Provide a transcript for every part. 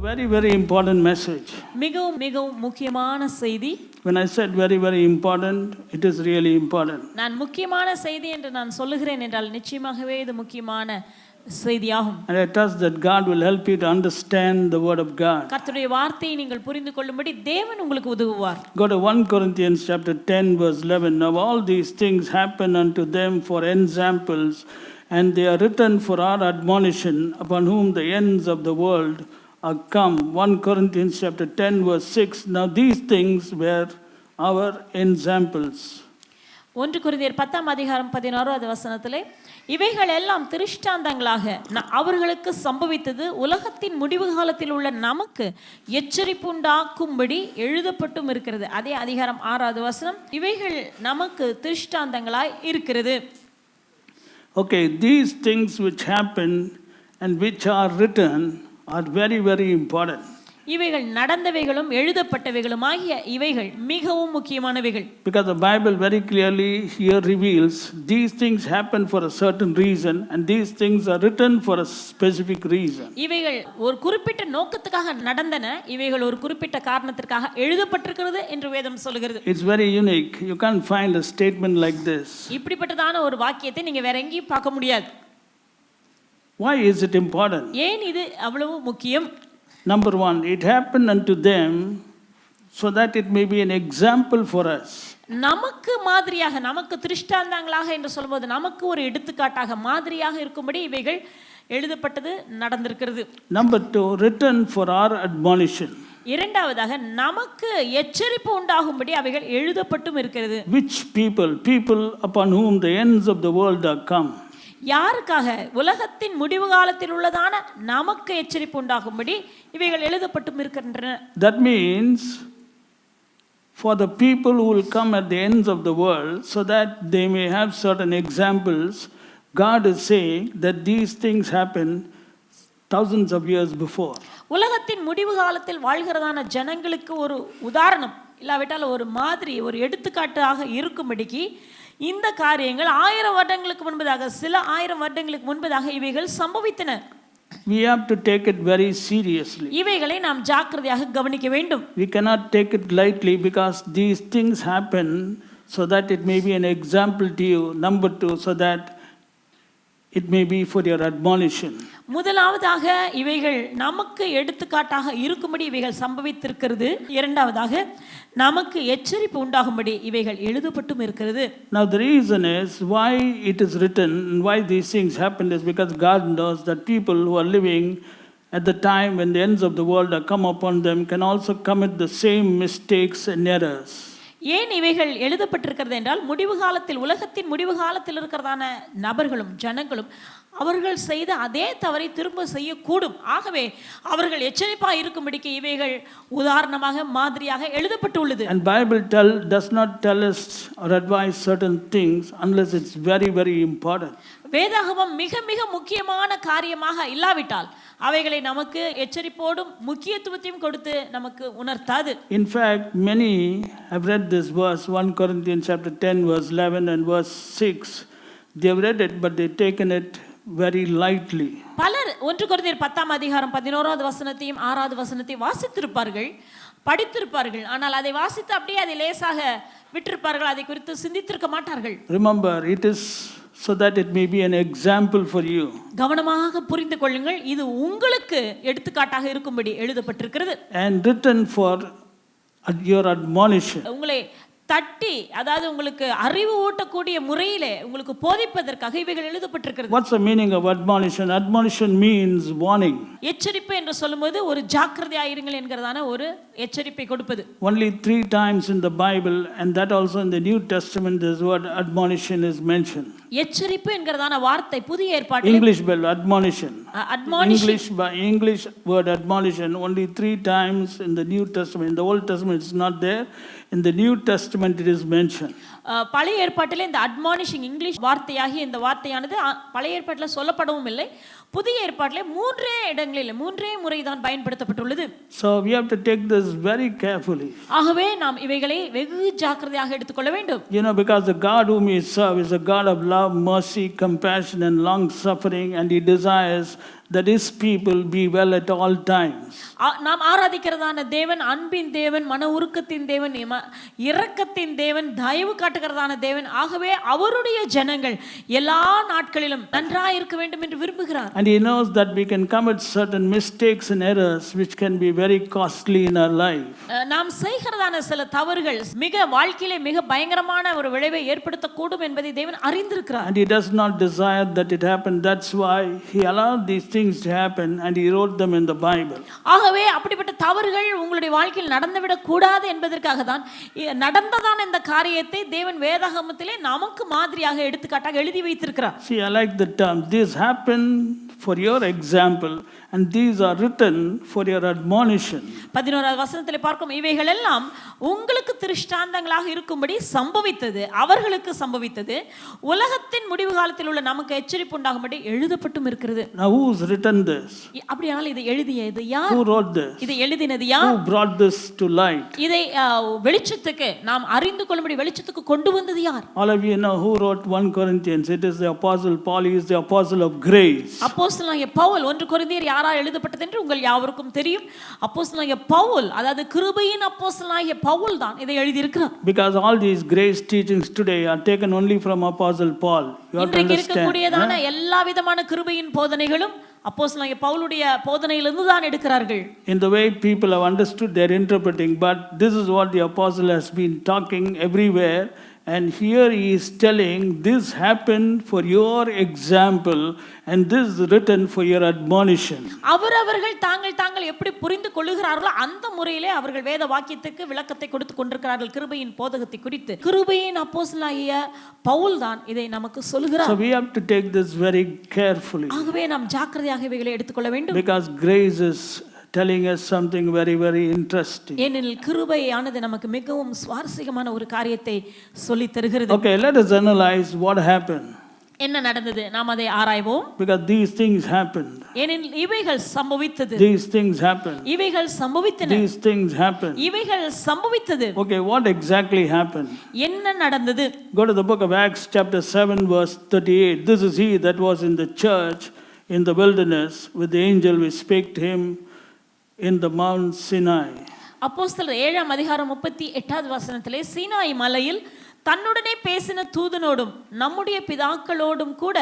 very, very important message. மிகவும் மிகவும் முக்கியமான செய்தி. When I said very, very important, it is really important. நான் முக்கியமான செய்தி என்று நான் சொல்லுகிறேன் என்றால் நிச்சயமாகவே இது முக்கியமான செய்தியாகும். And I trust that God will help you to understand the word of God. கர்த்தருடைய வார்த்தையை நீங்கள் புரிந்து கொள்ளும்படி தேவன் உங்களுக்கு உதவுவார். Go to 1 Corinthians chapter 10 verse 11. Now all these things happen unto them for examples, and they are written for our admonition, upon whom the ends of the world are come. 1 Corinthians chapter 10 verse 6. Now these things were our examples. 1 கொரிந்தியர் 10 அதிகாரம் 16வது வசனத்திலே இவைகள் எல்லாம் திருஷ்டாந்தங்களாக அவர்களுக்கு சம்பவித்தது உலகத்தின் முடிவு காலத்தில் உள்ள நமக்கு எச்சரிப்பு உண்டாக்கும்படி எழுதப்பட்டும் இருக்கிறது. அதே அதிகாரம் 6வது வசனம், இவைகள் நமக்கு திருஷ்டாந்தங்களாய் இருக்கிறது. Okay, these things which happen and which are written are very, very important. இவைகள் நடந்தவைகளும் எழுதப்பட்டவைகளும் ஆகிய இவைகள் மிகவும் முக்கியமானவைகள். Because the Bible very clearly here reveals these things happen for a certain reason, and these things are written for a specific reason. இவைகள் ஒரு குறிப்பிட்ட நோக்கத்துக்காக நடந்தன, இவைகள் ஒரு குறிப்பிட்ட காரணத்திற்காக எழுதப்பட்டிருக்கிறது என்று வேதம் சொல்கிறது. It's very unique. You can't find a statement like this. இப்படிப்பட்டதான ஒரு வாக்கியத்தை நீங்க வேற எங்கேயும் பார்க்க முடியாது. Why is it important? ஏன் இது அவ்வளவு முக்கியம்? Number one, it happened unto them so that it may be an example for us. நமக்கு மாதிரியாக, நமக்கு திருஷ்டாந்தங்களாக என்று சொல்லும்போது நமக்கு ஒரு எடுத்துக்காட்டாக மாதிரியாக இருக்கும்படி இவைகள் எழுதப்பட்டது நடந்திருக்கிறது. Number two, written for our admonition. இரண்டாவதாக நமக்கு எச்சரிப்பு உண்டாகும்படி அவைகள் எழுதப்பட்டும் இருக்கிறது. Which people? People upon whom the ends of the world are come. யாருக்காக? உலகத்தின் முடிவு காலத்தில் உள்ளதான நமக்கு எச்சரிப்பு உண்டாகும்படி இவைகள் எழுதப்பட்டும் இருக்கின்றன. That means for the people who will come at the ends of the world, so that they may have certain examples, God is saying that these things happen thousands of years before. உலகத்தின் முடிவு காலத்தில் வாழ்கிறதான ஜனங்களுக்கு ஒரு உதாரணம் இல்லாவிட்டால் ஒரு மாதிரி, ஒரு எடுத்துக்காட்டாக இருக்கும்படிக்கு இந்த காரியங்கள் 1000 வருடங்களுக்கு முன்பதாக, சில 1000 வருடங்களுக்கு முன்பதாக இவைகள் சம்பவித்தன. We have to take it very seriously. இவைகளை நாம் ஜாக்கிரதையாக கவனிக்க வேண்டும். We cannot take it lightly, because these things happen so that it may be an example to you. Number two, so that it may be for your admonition. முதலாவதாக இவைகள் நமக்கு எடுத்துக்காட்டாக இருக்கும்படி இவைகள் சம்பவித்திருக்கிறது. இரண்டாவதாக நமக்கு எச்சரிப்பு உண்டாகும்படி இவைகள் எழுதப்பட்டும் இருக்கிறது. Now the reason is why it is written and why these things happen is because God knows that people who are living at the time when the ends of the world are come upon them can also commit the same mistakes and errors. ஏன் இவைகள் எழுதப்பட்டிருக்கிறது என்றால் முடிவு காலத்தில், உலகத்தின் முடிவு காலத்தில் இருக்கிறதான நபர்களும் ஜனங்களும் அவர்கள் செய்த அதே தவறை திரும்ப செய்யக்கூடும். ஆகவே அவர்கள் எச்சரிப்பாக இருக்கும்படிக்கு இவைகள் உதாரணமாக மாதிரியாக எழுதப்பட்டுள்ளது. And Bible does not tell us or advise certain things unless it's very, very important. வேதாகமம் மிக மிக முக்கியமான காரியமாக இல்லாவிட்டால் அவைகளை நமக்கு எச்சரிப்போடும் முக்கியத்துவத்தையும் கொடுத்து நமக்கு உணர்த்தாது. In fact, many have read this verse, 1 Corinthians chapter 10 verse 11 and verse 6. They have read it, but they've taken it very lightly. பலர் 1 கொரிந்தியர் 10 அதிகாரம் 11வது வசனத்தையும் 6வது வசனத்தையும் வாசித்திருப்பார்கள், படித்திருப்பார்கள். ஆனால் அதை வாசித்து அப்படியே அதை லேசாக விட்டிருப்பார்கள், அதை குறித்து சிந்தித்திருக்க மாட்டார்கள். Remember, it is so that it may be an example for you. கவனமாக புரிந்து கொள்ளுங்கள், இது உங்களுக்கு எடுத்துக்காட்டாக இருக்கும்படி எழுதப்பட்டிருக்கிறது. And written for your admonition. உங்களை தட்டி, அதாவது உங்களுக்கு அறிவு ஊட்டக்கூடிய முறையிலே உங்களுக்கு போதிப்பதற்காக இவைகள் எழுதப்பட்டிருக்கிறது. What's the meaning of admonition? Admonition means warning. எச்சரிப்பு என்று சொல்லும்போது ஒரு ஜாக்கிரதையாயிருங்கள் என்கிறதான ஒரு எச்சரிப்பை கொடுப்பது. Only 3 times in the Bible, and that also in the New Testament, this word admonition is mentioned. எச்சரிப்பு என்கிறதான வார்த்தை புதிய ஏற்பாட்டில் English Bible, admonition. Admonition. English word admonition only 3 times in the New Testament. In the Old Testament it's not there. In the New Testament it is mentioned. பழைய ஏற்பாட்டிலே இந்த admonishing English வார்த்தையாகி இந்த வார்த்தையானது பழைய ஏற்பாட்டில் சொல்லப்படவும் இல்லை, புதிய ஏற்பாட்டிலே 3 இடங்களில் 3 முறை தான் பயன்படுத்தப்பட்டுள்ளது. So we have to take this very carefully. ஆகவே நாம் இவைகளை வெகு ஜாக்கிரதையாக எடுத்துக்கொள்ள வேண்டும். You know, because the God whom we serve is a God of love, mercy, compassion and long suffering, and he desires that his people be well at all times. நாம் ஆராதிக்கிறதான தேவன் அன்பின் தேவன், மன உருக்கத்தின் தேவன், இரக்கத்தின் தேவன், தயவு காட்டுகிறதான தேவன். ஆகவே அவருடைய ஜனங்கள் எல்லா நாட்களிலும் நன்றாய் இருக்க வேண்டும் என்று விரும்புகிறார். And he knows that we can commit certain mistakes and errors which can be very costly in our life. நாம் செய்கிறதான சில தவறுகள் மிக வாழ்க்கையிலே மிக பயங்கரமான ஒரு விளைவை ஏற்படுத்தக்கூடும் என்பதை தேவன் அறிந்திருக்கிறார். And he does not desire that it happen. That's why he allowed these things to happen and he wrote them in the Bible. ஆகவே அப்படிப்பட்ட தவறுகள் உங்களுடைய வாழ்க்கையில் நடந்துவிடக் கூடாது என்பதற்காக தான் நடந்ததான இந்த காரியத்தை தேவன் வேதாகமத்திலே நமக்கு மாதிரியாக எடுத்துக்காட்டாக எழுதி வைத்திருக்கிறார். See, I like the term, this happened for your example and these are written for your admonition. 11வது வசனத்திலே பார்க்கும் இவைகள் எல்லாம் உங்களுக்கு திருஷ்டாந்தங்களாக இருக்கும்படி சம்பவித்தது, அவர்களுக்கு சம்பவித்தது, உலகத்தின் முடிவு காலத்தில் உள்ள நமக்கு எச்சரிப்பு உண்டாகும்படி எழுதப்பட்டும் இருக்கிறது. Now who's written this? அப்படியானால் இதை எழுதியது யார்? Who wrote this? இதை எழுதினது யார்? Who brought this to light? இதை வெளிச்சத்துக்கு நாம் அறிந்து கொள்ளும்படி வெளிச்சத்துக்கு கொண்டு வந்தது யார்? All of you know who wrote 1 Corinthians. It is the apostle Paul. He is the apostle of grace. அப்போஸ்தலனாகிய பவுல் 1 கொரிந்தியர் யாரால் எழுதப்பட்டது என்று உங்கள் யாவருக்கும் தெரியும். அப்போஸ்தலனாகிய பவுல், அதாவது கிருபையின் அப்போஸ்தலனாகிய பவுல் தான் இதை எழுதி இருக்கிறார். Because all these grace teachings today are taken only from apostle Paul. You have to இன்றைக்கு understand. இருக்கக்கூடியதான எல்லா விதமான கிருபையின் போதனைகளும் அப்போஸ்தலனாகிய பவுலுடைய போதனையிலிருந்து தான் எடுக்கிறார்கள். In the way people have understood, they are interpreting, but this is what the apostle has been talking everywhere. And here he is telling, this happened for your example and this is written for your admonition. அவரவர்கள் தாங்கள் எப்படி புரிந்து கொள்ளுகிறார்களோ அந்த முறையிலே அவர்கள் வேத வாக்கியத்துக்கு விளக்கத்தை கொடுத்து கொண்டிருக்கிறார்கள். கிருபையின் போதகத்தை குறித்து கிருபையின் அப்போஸ்தலனாகிய பவுல் தான் இதை நமக்கு சொல்கிறார். So we have to take this very carefully. ஆகவே நாம் ஜாக்கிரதையாக இவைகளை எடுத்துக்கொள்ள வேண்டும். Because grace is telling us something very, very interesting. ஏனெனில் கிருபையானது நமக்கு மிகவும் சுவாரஸ்யமான ஒரு காரியத்தை சொல்லி தருகிறது. Okay, let us analyze what happened. என்ன நடந்தது, நாம் அதை ஆராய்வோம். Because these things happened. ஏனெனில் இவைகள் சம்பவித்தது. These things happened. இவைகள் சம்பவித்தன. These things happened. இவைகள் சம்பவித்தது. Okay, what exactly happened? என்ன நடந்தது? Go to the book of Acts chapter 7 verse 38. This is he that was in the church in the wilderness with the angel which spake to him in the Mount Sinai. அப்போஸ்தலர் 7ஆம் அதிகாரம் 38வது வசனத்திலே சீனாய் மலையில் தன்னுடனே பேசின தூதனோடும் நம்முடைய பிதாக்களோடும் கூட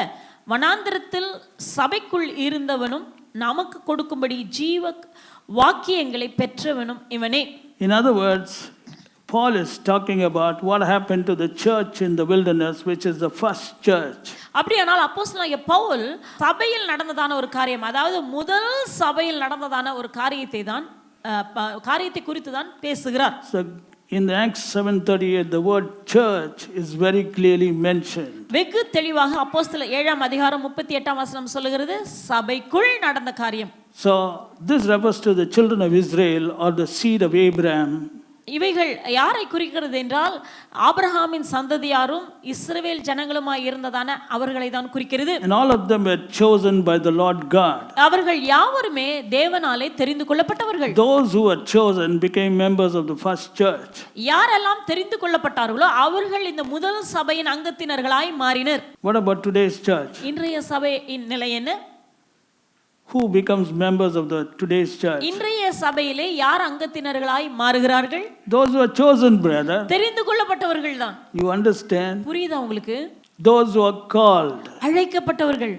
வனாந்தரத்தில் சபைக்குள் இருந்தவனும் நமக்கு கொடுக்கும்படி ஜீவ வாக்கியங்களை பெற்றவனும் இவனே. In other words, Paul is talking about what happened to the church in the wilderness, which is the first church. அப்படியானால் அப்போஸ்தலனாகிய பவுல் சபையில் நடந்ததான ஒரு காரியம், அதாவது முதல் சபையில் நடந்ததான ஒரு காரியத்தை தான் காரியத்தை குறித்து தான் பேசுகிறார். So in Acts 7:38 the word church is very clearly mentioned. வெகு தெளிவாக அப்போஸ்தலர் 7ஆம் அதிகாரம் 38ஆம் வசனம் சொல்லுகிறது, சபைக்குள் நடந்த காரியம். So this refers to the children of Israel or the seed of Abraham. இவைகள் யாரை குறிக்கிறது என்றால் ஆபிரகாமின் சந்ததியாரும் இஸ்ரவேல் ஜனங்களுமாய் இருந்ததான அவர்களை தான் குறிக்கிறது. And all of them were chosen by the Lord God. அவர்கள் யாவருமே தேவனாலே தெரிந்து கொள்ளப்பட்டவர்கள். Those who were chosen became members of the first church. யாரெல்லாம் தெரிந்து கொள்ளப்பட்டார்களோ அவர்கள் இந்த முதல் சபையின் அங்கத்தினர்களாய் மாறினர். What about today's church? இன்றைய சபையின் நிலை என்ன? Who becomes members of the today's church? இன்றைய சபையிலே யார் அங்கத்தினர்களாய் மாறுகிறார்கள்? Those who are chosen, brother. தெரிந்து கொள்ளப்பட்டவர்கள் தான். You understand? புரியுதா உங்களுக்கு? Those who are called. அழைக்கப்பட்டவர்கள்.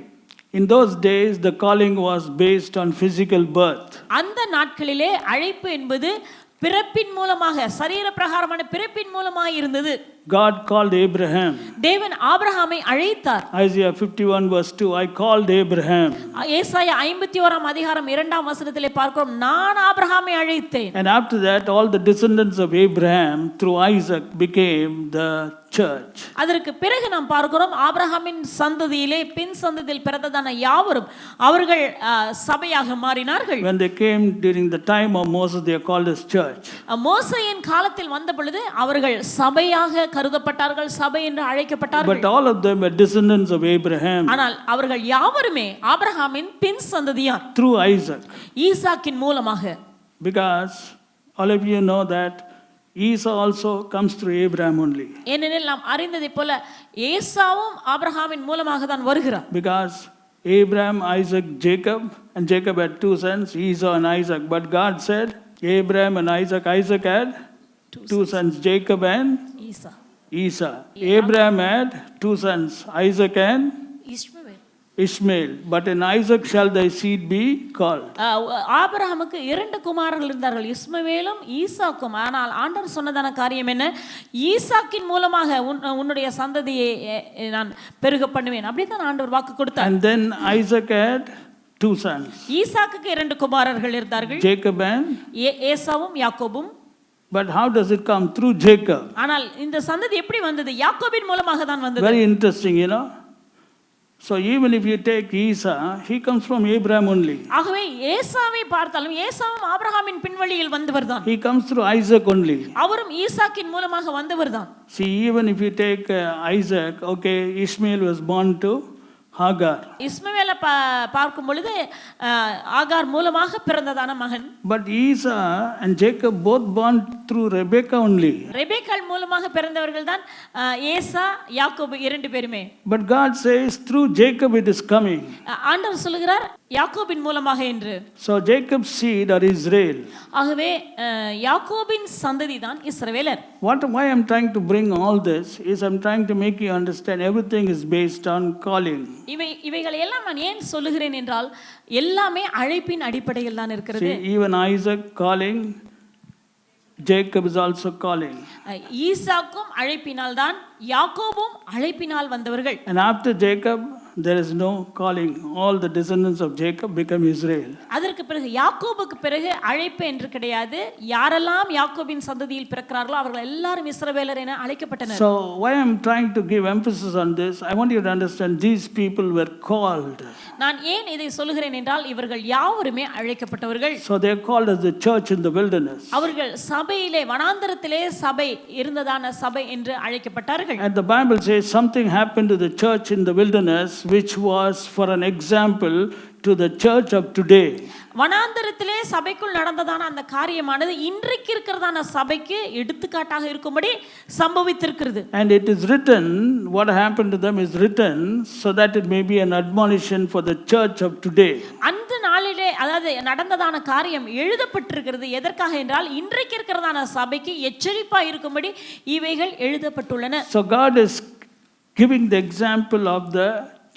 In those days the calling was based on physical birth. அந்த நாட்களிலே அழைப்பு என்பது பிறப்பின் மூலமாக, சரீர பிரகாரமான பிறப்பின் மூலமாக இருந்தது. God called Abraham. தேவன் ஆபிரகாமை அழைத்தார். Isaiah 51 verse 2, I called Abraham. ஏசாயா 51ஆம் அதிகாரம் 2ஆம் வசனத்திலே பார்க்கிறோம், நான் ஆபிரகாமை அழைத்தேன். And after that all the descendants of Abraham through Isaac became the church. அதற்கு பிறகு நாம் பார்க்கிறோம், ஆபிரகாமின் சந்ததியிலே பின் சந்ததியில் பிறந்ததான யாவரும் அவர்கள் சபையாக மாறினார்கள். When they came during the time of Moses, they are called as church. மோசேயின் காலத்தில் வந்த பொழுது அவர்கள் சபையாக கருதப்பட்டார்கள், சபை என்று அழைக்கப்பட்டார்கள். But all of them were descendants of Abraham. ஆனால் அவர்கள் யாவருமே ஆபிரகாமின் பின் சந்ததியார். Through Isaac. ஈசாக்கின் மூலமாக. Because all of you know that Esau also comes through Abraham only. ஏனெனில் நாம் அறிந்ததை போல ஏசாவும் ஆபிரகாமின் மூலமாக தான் வருகிறார். Because Abraham, Isaac, Jacob, and Jacob had two sons, Esau and Isaac. But God said, Abraham and Isaac. Isaac had two sons, Jacob and Isha Esau. Abraham had two sons, Isaac and Ishmael. Ishmael. But in Isaac shall thy seed be called. ஆபிரகாமுக்கு 2 குமாரர்கள் இருந்தார்கள், இஸ்மவேலும் ஈசாக்கும். ஆனால் ஆண்டவர் சொன்னதான காரியம் என்ன? ஈசாக்கின் மூலமாக உன்னுடைய சந்ததியை நான் பெருக பண்ணுவேன். அப்படிதான் ஆண்டவர் வாக்கு கொடுத்தார். And then Isaac had two sons, ஈசாக்குக்கு 2 குமாரர்கள் இருந்தார்கள், Jacob and ஏசாவும் யாக்கோபும். but how does it come? Through Jacob. ஆனால் இந்த சந்ததி எப்படி வந்தது? யாக்கோபின் மூலமாக தான் வந்தது. Very interesting, you know. So even if you take Esau, he comes from Abraham only. ஆகவே ஏசாவை பார்த்தாலும் ஏசாவும் ஆபிரகாமின் பின்வழியில் வந்தவர்தான். He comes through Isaac only. அவரும் ஈசாக்கின் மூலமாக வந்தவர்தான். See, even if you take Isaac, okay, Ishmael was born to Hagar. இஸ்மவேலை பார்க்கும் பொழுது ஆகார் மூலமாக பிறந்ததான மகன். But Esau and Jacob both born through Rebekah only. ரெபேக்காள் மூலமாக பிறந்தவர்கள் தான் ஏசா யாக்கோபு 2 பேருமே. But God says through Jacob it is coming. ஆண்டவர் சொல்லுகிறார் யாக்கோபின் மூலமாக என்று. So Jacob's seed are Israel. ஆகவே யாக்கோபின் சந்ததி தான் இஸ்ரவேலர். Why I'm trying to bring all this is I'm trying to make you understand everything is based on calling. இவைகள் எல்லாம் நான் ஏன் சொல்லுகிறேன் என்றால் எல்லாமே அழைப்பின் அடிப்படையில் தான் இருக்கிறது. See, even Isaac calling, Jacob is also calling. ஈசாக்கும் அழைப்பினால் தான், யாக்கோபும் அழைப்பினால் வந்தவர்கள். And after Jacob there is no calling. All the descendants of Jacob become Israel. அதற்கு பிறகு யாக்கோபுக்கு பிறகு அழைப்பு என்று கிடையாது. யாரெல்லாம் யாக்கோபின் சந்ததியில் பிறக்கிறார்களோ அவர்கள் எல்லாரும் இஸ்ரவேலர் என அழைக்கப்பட்டனர். So why I'm trying to give emphasis on this, I want you to understand these people were called. நான் ஏன் இதை சொல்லுகிறேன் என்றால் இவர்கள் யாவருமே அழைக்கப்பட்டவர்கள். So they are called as the church in the wilderness. அவர்கள் சபையிலே வனாந்தரத்திலே சபை இருந்ததான சபை என்று அழைக்கப்பட்டார்கள். And the Bible says something happened to the church in the wilderness which was for an example to the church of today. வனாந்தரத்திலே சபைக்குள் நடந்ததான அந்த காரியமானது இன்றைக்கு இருக்கிறதான சபைக்கு எடுத்துக்காட்டாக இருக்கும்படி சம்பவித்திருக்கிறது. And it is written, what happened to them is written so that it may be an admonition for the church of today. அந்த நாளிலே அதாவது நடந்ததான காரியம் எழுதப்பட்டிருக்கிறது. எதற்காக என்றால் இன்றைக்கு இருக்கிறதான சபைக்கு எச்சரிப்பா இருக்கும்படி இவைகள் எழுதப்பட்டுள்ளன. So God is giving the example of the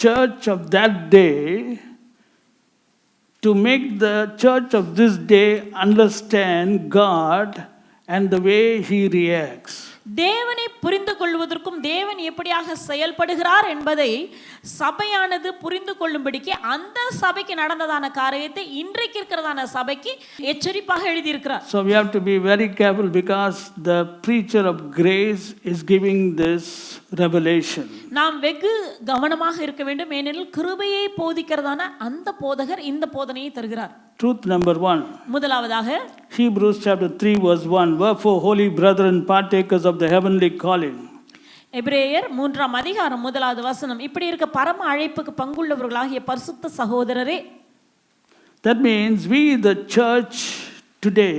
church of that day to make the church of this day understand God and the way he reacts. தேவனை புரிந்து கொள்வதற்கும் தேவன் எப்படியாக செயல்படுகிறார் என்பதை சபையானது புரிந்து கொள்ளும்படிக்கு அந்த சபைக்கு நடந்ததான காரியத்தை இன்றைக்கு இருக்கிறதான சபைக்கு எச்சரிப்பாக எழுதியிருக்கிறார். So we have to be very careful because the preacher of grace is giving this revelation. நாம் வெகு கவனமாக இருக்க வேண்டும். ஏனெனில் கிருபையை போதிக்கிறதான அந்த போதகர் இந்த போதனையை தருகிறார். Truth number 1. முதலாவதாக Hebrews chapter 3 verse 1. Wherefore, holy brethren, partakers of the heavenly calling. எபிரேயர் 3ஆம் அதிகாரம் 1வது வசனம். இப்படி இருக்க பரம அழைப்புக்கு பங்குள்ளவர்களாகிய பரிசுத்த சகோதரரே. That means we the church today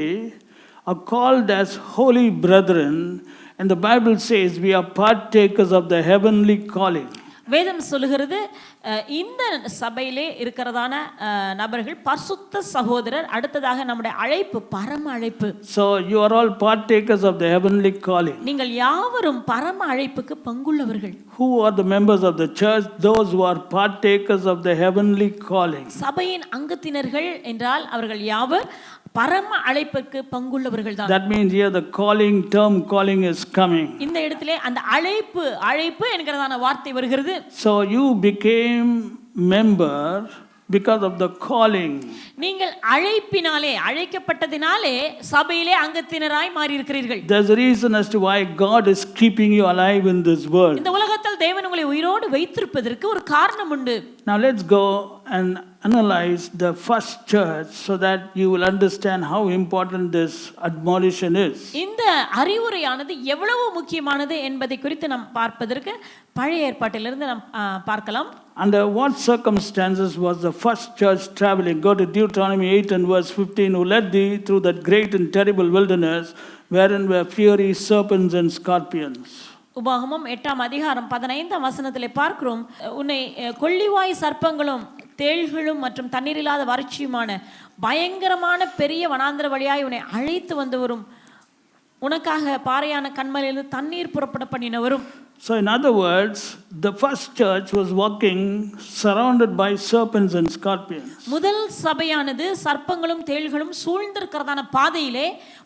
are called as holy brethren, and the Bible says we are partakers of the heavenly calling. வேதம் சொல்லுகிறது இந்த சபையிலே இருக்கிறதான நபர்கள் பரிசுத்த சகோதரர். அடுத்ததாக நம்முடைய அழைப்பு பரம அழைப்பு. So you are all partakers of the heavenly calling. நீங்கள் யாவரும் பரம அழைப்புக்கு பங்குள்ளவர்கள். Who are the members of the church? Those who are partakers of the heavenly calling. சபையின் அங்கத்தினர்கள் என்றால் அவர்கள் யாவர் பரம அழைப்புக்கு பங்குள்ளவர்கள் தான். That means here the term calling is coming. இந்த இடத்திலே அந்த அழைப்பு என்கிறதான வார்த்தை வருகிறது. So you became member because of the calling. நீங்கள் அழைப்பினாலே அழைக்கப்பட்டதினாலே சபையிலே அங்கத்தினராய் மாறி இருக்கிறீர்கள். There's a reason as to why God is keeping you alive in this world. இந்த உலகத்தில் தேவன் உங்களை உயிரோடு வைத்திருப்பதற்கு ஒரு காரணம் உண்டு. Now let's go and analyze the first church so that you will understand how important this admonition is. இந்த அறிவுரையானது எவ்வளவு முக்கியமானது என்பதை குறித்து நாம் பார்ப்பதற்கு பழைய ஏற்பாட்டிலிருந்து நாம் பார்க்கலாம். Under what circumstances was the first church traveling? Go to Deuteronomy 8 and verse 15. Who led thee through that great and terrible wilderness, wherein were fiery serpents and scorpions. உபாகமம் 8ஆம் அதிகாரம் 15ஆம் வசனத்திலே பார்க்கிறோம். உன்னை கொள்ளிவாய் சர்ப்பங்களும் தேள்களும் மற்றும் தண்ணீர் இல்லாத வறட்சியுமான பயங்கரமான பெரிய வனாந்திர வழியாய் உன்னை அழைத்து வந்தவரும் உனக்காக பாறையான கண்மலையிலிருந்து தண்ணீர் புறப்பட பண்ணினவரும். So in other words, the first church was walking surrounded by serpents and scorpions. முதல் சபையானது சர்ப்பங்களும் தேள்களும் சூழ்ந்திருக்கிறதான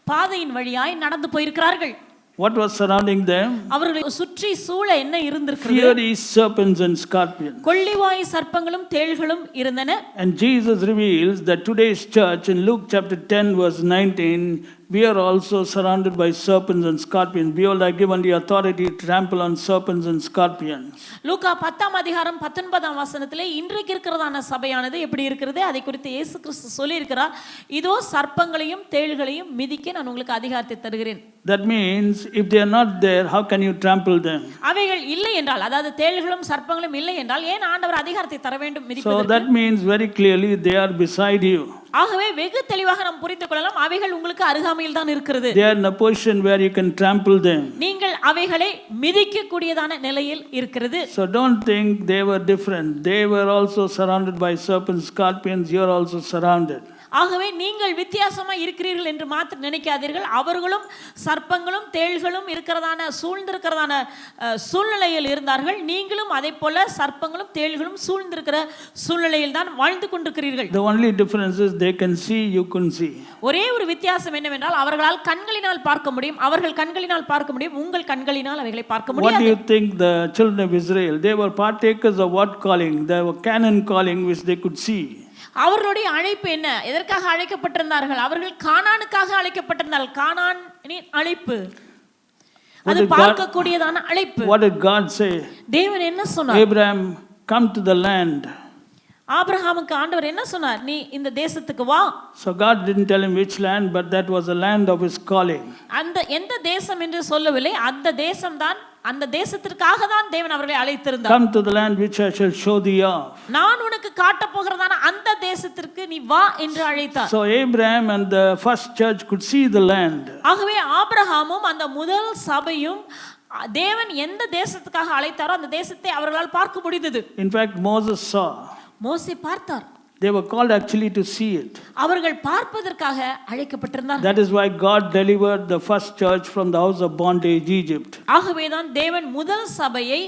பாதையின் வழியாய் நடந்து போயிருக்கிறார்கள். What was surrounding them? அவர்களை சுற்றி சூழ என்ன இருந்திருக்கிறது? Fiery serpents and scorpions. கொள்ளிவாய் சர்ப்பங்களும் தேள்களும் இருந்தன. And Jesus reveals that today's church in Luke chapter 10 verse 19, we are also surrounded by serpents and scorpions. Behold, I give unto you authority to trample on serpents and scorpions. லூக்கா 10ஆம் அதிகாரம் 19ஆம் வசனத்திலே இன்றைக்கு இருக்கிறதான சபையானது எப்படி இருக்கிறது அதை குறித்து இயேசு கிறிஸ்து சொல்லியிருக்கிறார். இதோ சர்ப்பங்களையும் தேள்களையும் மிதிக்க நான் உங்களுக்கு அதிகாரத்தை தருகிறேன். That means if they are not there, how can you trample them? அவைகள் இல்லை என்றால், அதாவது தேள்களும் சர்ப்பங்களும் இல்லை என்றால் ஏன் ஆண்டவர் அதிகாரத்தை தர வேண்டும் மிதிப்பதற்கு? So that means very clearly they are beside you. ஆகவே வெகு தெளிவாக நாம் புரிந்து கொள்ளலாம், அவைகள் உங்களுக்கு அருகாமையில் தான் இருக்கிறது. They are in a position where you can trample them. நீங்கள் அவைகளை மிதிக்க கூடியதான நிலையில் இருக்கிறது. So don't think they were different. They were also surrounded by serpents, scorpions. You are also surrounded. ஆகவே நீங்கள் வித்தியாசமா இருக்கிறீர்கள் என்று மாத்திரம் நினைக்காதீர்கள். அவர்களும் சர்ப்பங்களும் தேள்களும் சூழ்ந்திருக்கிறதான சூழ்நிலையில் இருந்தார்கள். நீங்களும் அதே போல சர்ப்பங்களும் தேள்களும் சூழ்ந்திருக்கிற சூழ்நிலையில் தான் வாழ்ந்து கொண்டிருக்கிறீர்கள். The only difference is they can see, you couldn't see. ஒரே ஒரு வித்தியாசம் என்னவென்றால் அவர்களால் கண்களினால் பார்க்க முடியும், அவர்கள் கண்களினால் பார்க்க முடியும், உங்கள் கண்களினால் அவைகளை பார்க்க முடியாது. What do you think the children of Israel, they were partakers of what calling? They were Canaan calling which they could see. அவர்களுடைய அழைப்பு என்ன? எதற்காக அழைக்கப்பட்டிருந்தார்கள்? அவர்கள் கானானுக்காக அழைக்கப்பட்டிருந்தார்கள். கானானின் அழைப்பு அது பார்க்கக்கூடியதான அழைப்பு. What did God say? தேவன் என்ன சொன்னார்? Abraham, come to the land. ஆபிரகாமுக்கு ஆண்டவர் என்ன சொன்னார்? நீ இந்த தேசத்துக்கு வா. So God didn't tell him which land, but that was the land of his calling. அந்த எந்த தேசம் என்று சொல்லவில்லை, அந்த தேசம்தான், அந்த தேசத்திற்காக தான் தேவன் அவர்களை அழைத்திருந்தார். Come to the land which I shall show thee of. நான் உனக்கு காட்ட போகிறதான அந்த தேசத்திற்கு நீ வா என்று அழைத்தார். So Abraham and the first church could see the land. ஆகவே ஆபிரகாமும் அந்த முதல் சபையும் தேவன் எந்த தேசத்துக்காக அழைத்தாரோ அந்த தேசத்தை அவர்களால் பார்க்க முடிந்தது. In fact, Moses saw. மோசே பார்த்தார். They were called actually to see it. அவர்கள் பார்ப்பதற்காக அழைக்கப்பட்டிருந்தார்கள். That is why God delivered the first church from the house of bondage, Egypt. ஆகவேதான் தேவன் முதல் சபையை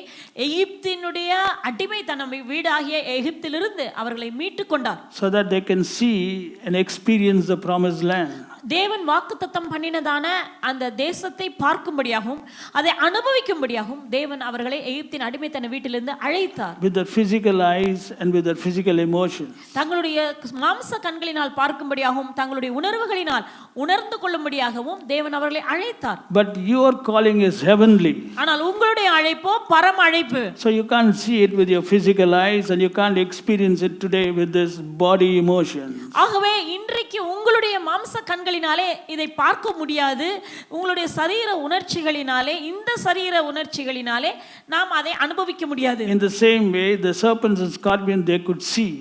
எகிப்தினுடைய அடிமைத்தனம் வீடாகிய எகிப்திலிருந்து அவர்களை மீட்டுக் கொண்டார். So that they can see and experience the promised land. தேவன் வாக்குத்தத்தம் பண்ணினதான அந்த தேசத்தை பார்க்கும்படியாகவும் அதை அனுபவிக்கும்படியாகவும் தேவன் அவர்களை எகிப்தின் அடிமைத்தன வீட்டிலிருந்து அழைத்தார். With their physical eyes and with their physical emotions. தங்களுடைய மாம்ச கண்களினால் பார்க்கும்படியாகவும் தங்களுடைய உணர்வுகளினால் உணர்ந்து கொள்ளும்படியாகவும் தேவன் அவர்களை அழைத்தார். But your calling is heavenly. ஆனால் உங்களுடைய அழைப்போ பரம அழைப்பு. So you can't see it with your physical eyes and you can't experience it today with this body emotions. ஆகவே இன்றைக்கு உங்களுடைய மாம்ச கண்களினாலே இதை பார்க்க முடியாது. உங்களுடைய சரீர உணர்ச்சிகளினாலே, இந்த சரீர உணர்ச்சிகளினாலே நாம் அதை அனுபவிக்க முடியாது. In the same way, the serpents and scorpions they could see.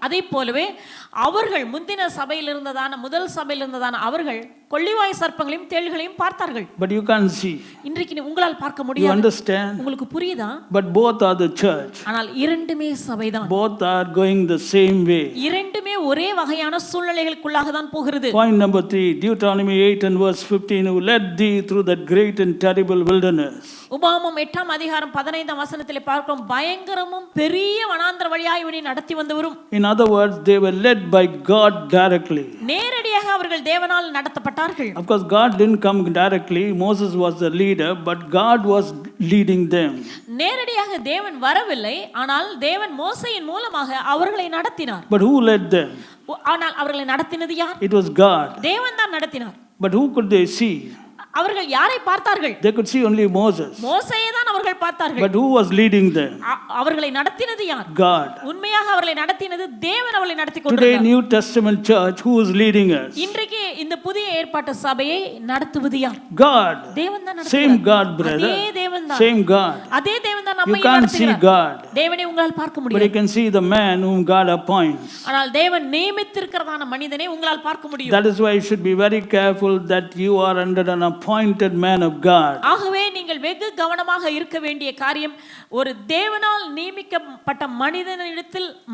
அதே போலவே அவர்கள் முந்தின சபையில் இருந்ததான முதல் சபையில் இருந்ததான அவர்கள் கொள்ளிவாய் சர்ப்பங்களையும் தேள்களையும் பார்த்தார்கள். But you can't see. இன்றைக்கு உங்களால் பார்க்க You முடியாது. understand? உங்களுக்கு புரியுதா? But both are the church. ஆனால் இரண்டுமே சபைதான். Both are going the same way. இரண்டுமே ஒரே வகையான சூழ்நிலைகளுக்குள்ளாக தான் போகிறது. Point number 3, Deuteronomy 8 and verse 15, who led thee through that great and terrible wilderness. உபாகமம் 8ஆம் அதிகாரம் 15ஆம் வசனத்திலே பார்க்கிறோம், பயங்கரமும் பெரிய வனாந்தர வழியாய் இவனை நடத்தி வந்தவரும். In other words, they were led by God directly. நேரடியாக அவர்கள் தேவனால் நடத்தப்பட்டார்கள். Of course, God didn't come directly. Moses was the leader, but God was leading them. நேரடியாக தேவன் வரவில்லை, ஆனால் தேவன் மோசேயின் மூலமாக அவர்களை நடத்தினார். But who led them? ஆனால் அவர்களை நடத்தினது யார்? It was God. தேவன் தான் நடத்தினார். But who could they see? அவர்கள் யாரை பார்த்தார்கள்? They could see only Moses. மோசேயை தான் அவர்கள் பார்த்தார்கள். But who was leading them? அவர்களை நடத்தினது யார்? God. உண்மையாக அவர்களை நடத்தினது தேவன் அவர்களை நடத்தி Today, கொண்டிருந்தார். New Testament church, who is leading us? இன்றைக்கு இந்த புதிய ஏற்பாட்டு சபையை நடத்துவது யார்? God. தேவன் தான் Same நடத்துகிறார். God, brother. அதே தேவன் தான். Same God. அதே தேவன் தான் You நம்மை can't see நடத்துகிறார். God, தேவனை உங்களால் பார்க்க but முடியாது. you can see the man whom God appoints. ஆனால் தேவன் நியமித்திருக்கிறதான மனிதனை உங்களால் பார்க்க முடியும். That is why you should be very careful that you are under an appointed man of God. ஆகவே நீங்கள் வெகு கவனமாக இருக்க வேண்டிய காரியம், ஒரு தேவனால் நியமிக்கப்பட்ட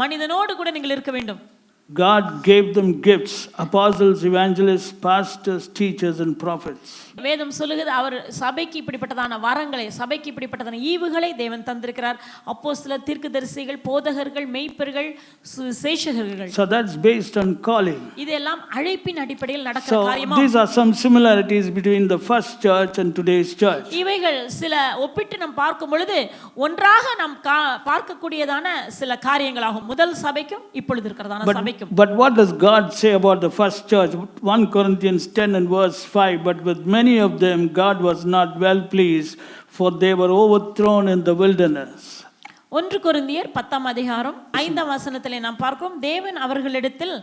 மனிதனோடு கூட நீங்கள் இருக்க வேண்டும். God gave them gifts, apostles, evangelists, pastors, teachers and prophets. வேதம் சொல்லுகிறது அவர் சபைக்கு இப்படிப்பட்டதான வரங்களை, சபைக்கு இப்படிப்பட்டதான ஈவுகளை தேவன் தந்திருக்கிறார். அப்போஸ்தலர், தீர்க்கதரிசிகள், போதகர்கள், மேய்ப்பர்கள், சுவிசேஷகர்கள். So that's based on calling. இதெல்லாம் அழைப்பின் அடிப்படையில் நடக்கிற So காரியமா? these are some similarities between the first church and today's church. இவைகள் சில ஒப்பிட்டு நாம் பார்க்கும் பொழுது ஒன்றாக நாம் பார்க்கக்கூடியதான சில காரியங்களாகும். முதல் சபைக்கும் இப்பொழுது இருக்கிறதான சபைக்கும். But what does God say about the first church? 1 Corinthians 10 and verse 5, but with many of them God was not well pleased, for they were overthrown in the wilderness. 1 கொரிந்தியர் 10 அதிகாரம் 5 வசனத்திலே நாம் பார்க்கிறோம், தேவன் அவர்களிடத்தில்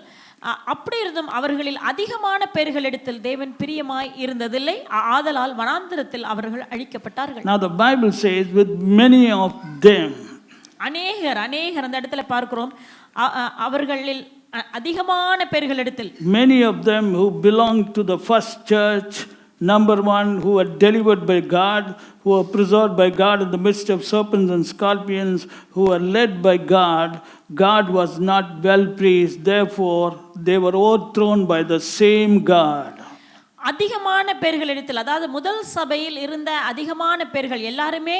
அப்படி இருந்தும் அவர்களில் அதிகமான பேர்களிடத்தில் தேவன் பிரியமாய் இருந்ததில்லை, ஆதலால் வனாந்திரத்தில் அவர்கள் அழிக்கப்பட்டார்கள். Now the Bible says with many of them. அநேகர் அந்த இடத்துல பார்க்கிறோம், அவர்களில் அதிகமான பேர்களிடத்தில். Many of them who belonged to the first church, number one, who were delivered by God, who were preserved by God in the midst of serpents and scorpions, who were led by God. God was not well pleased, therefore they were overthrown by the same God. அதிகமான பேர்களிடத்தில், அதாவது முதல் சபையில் இருந்த அதிகமான பேர்கள் எல்லாருமே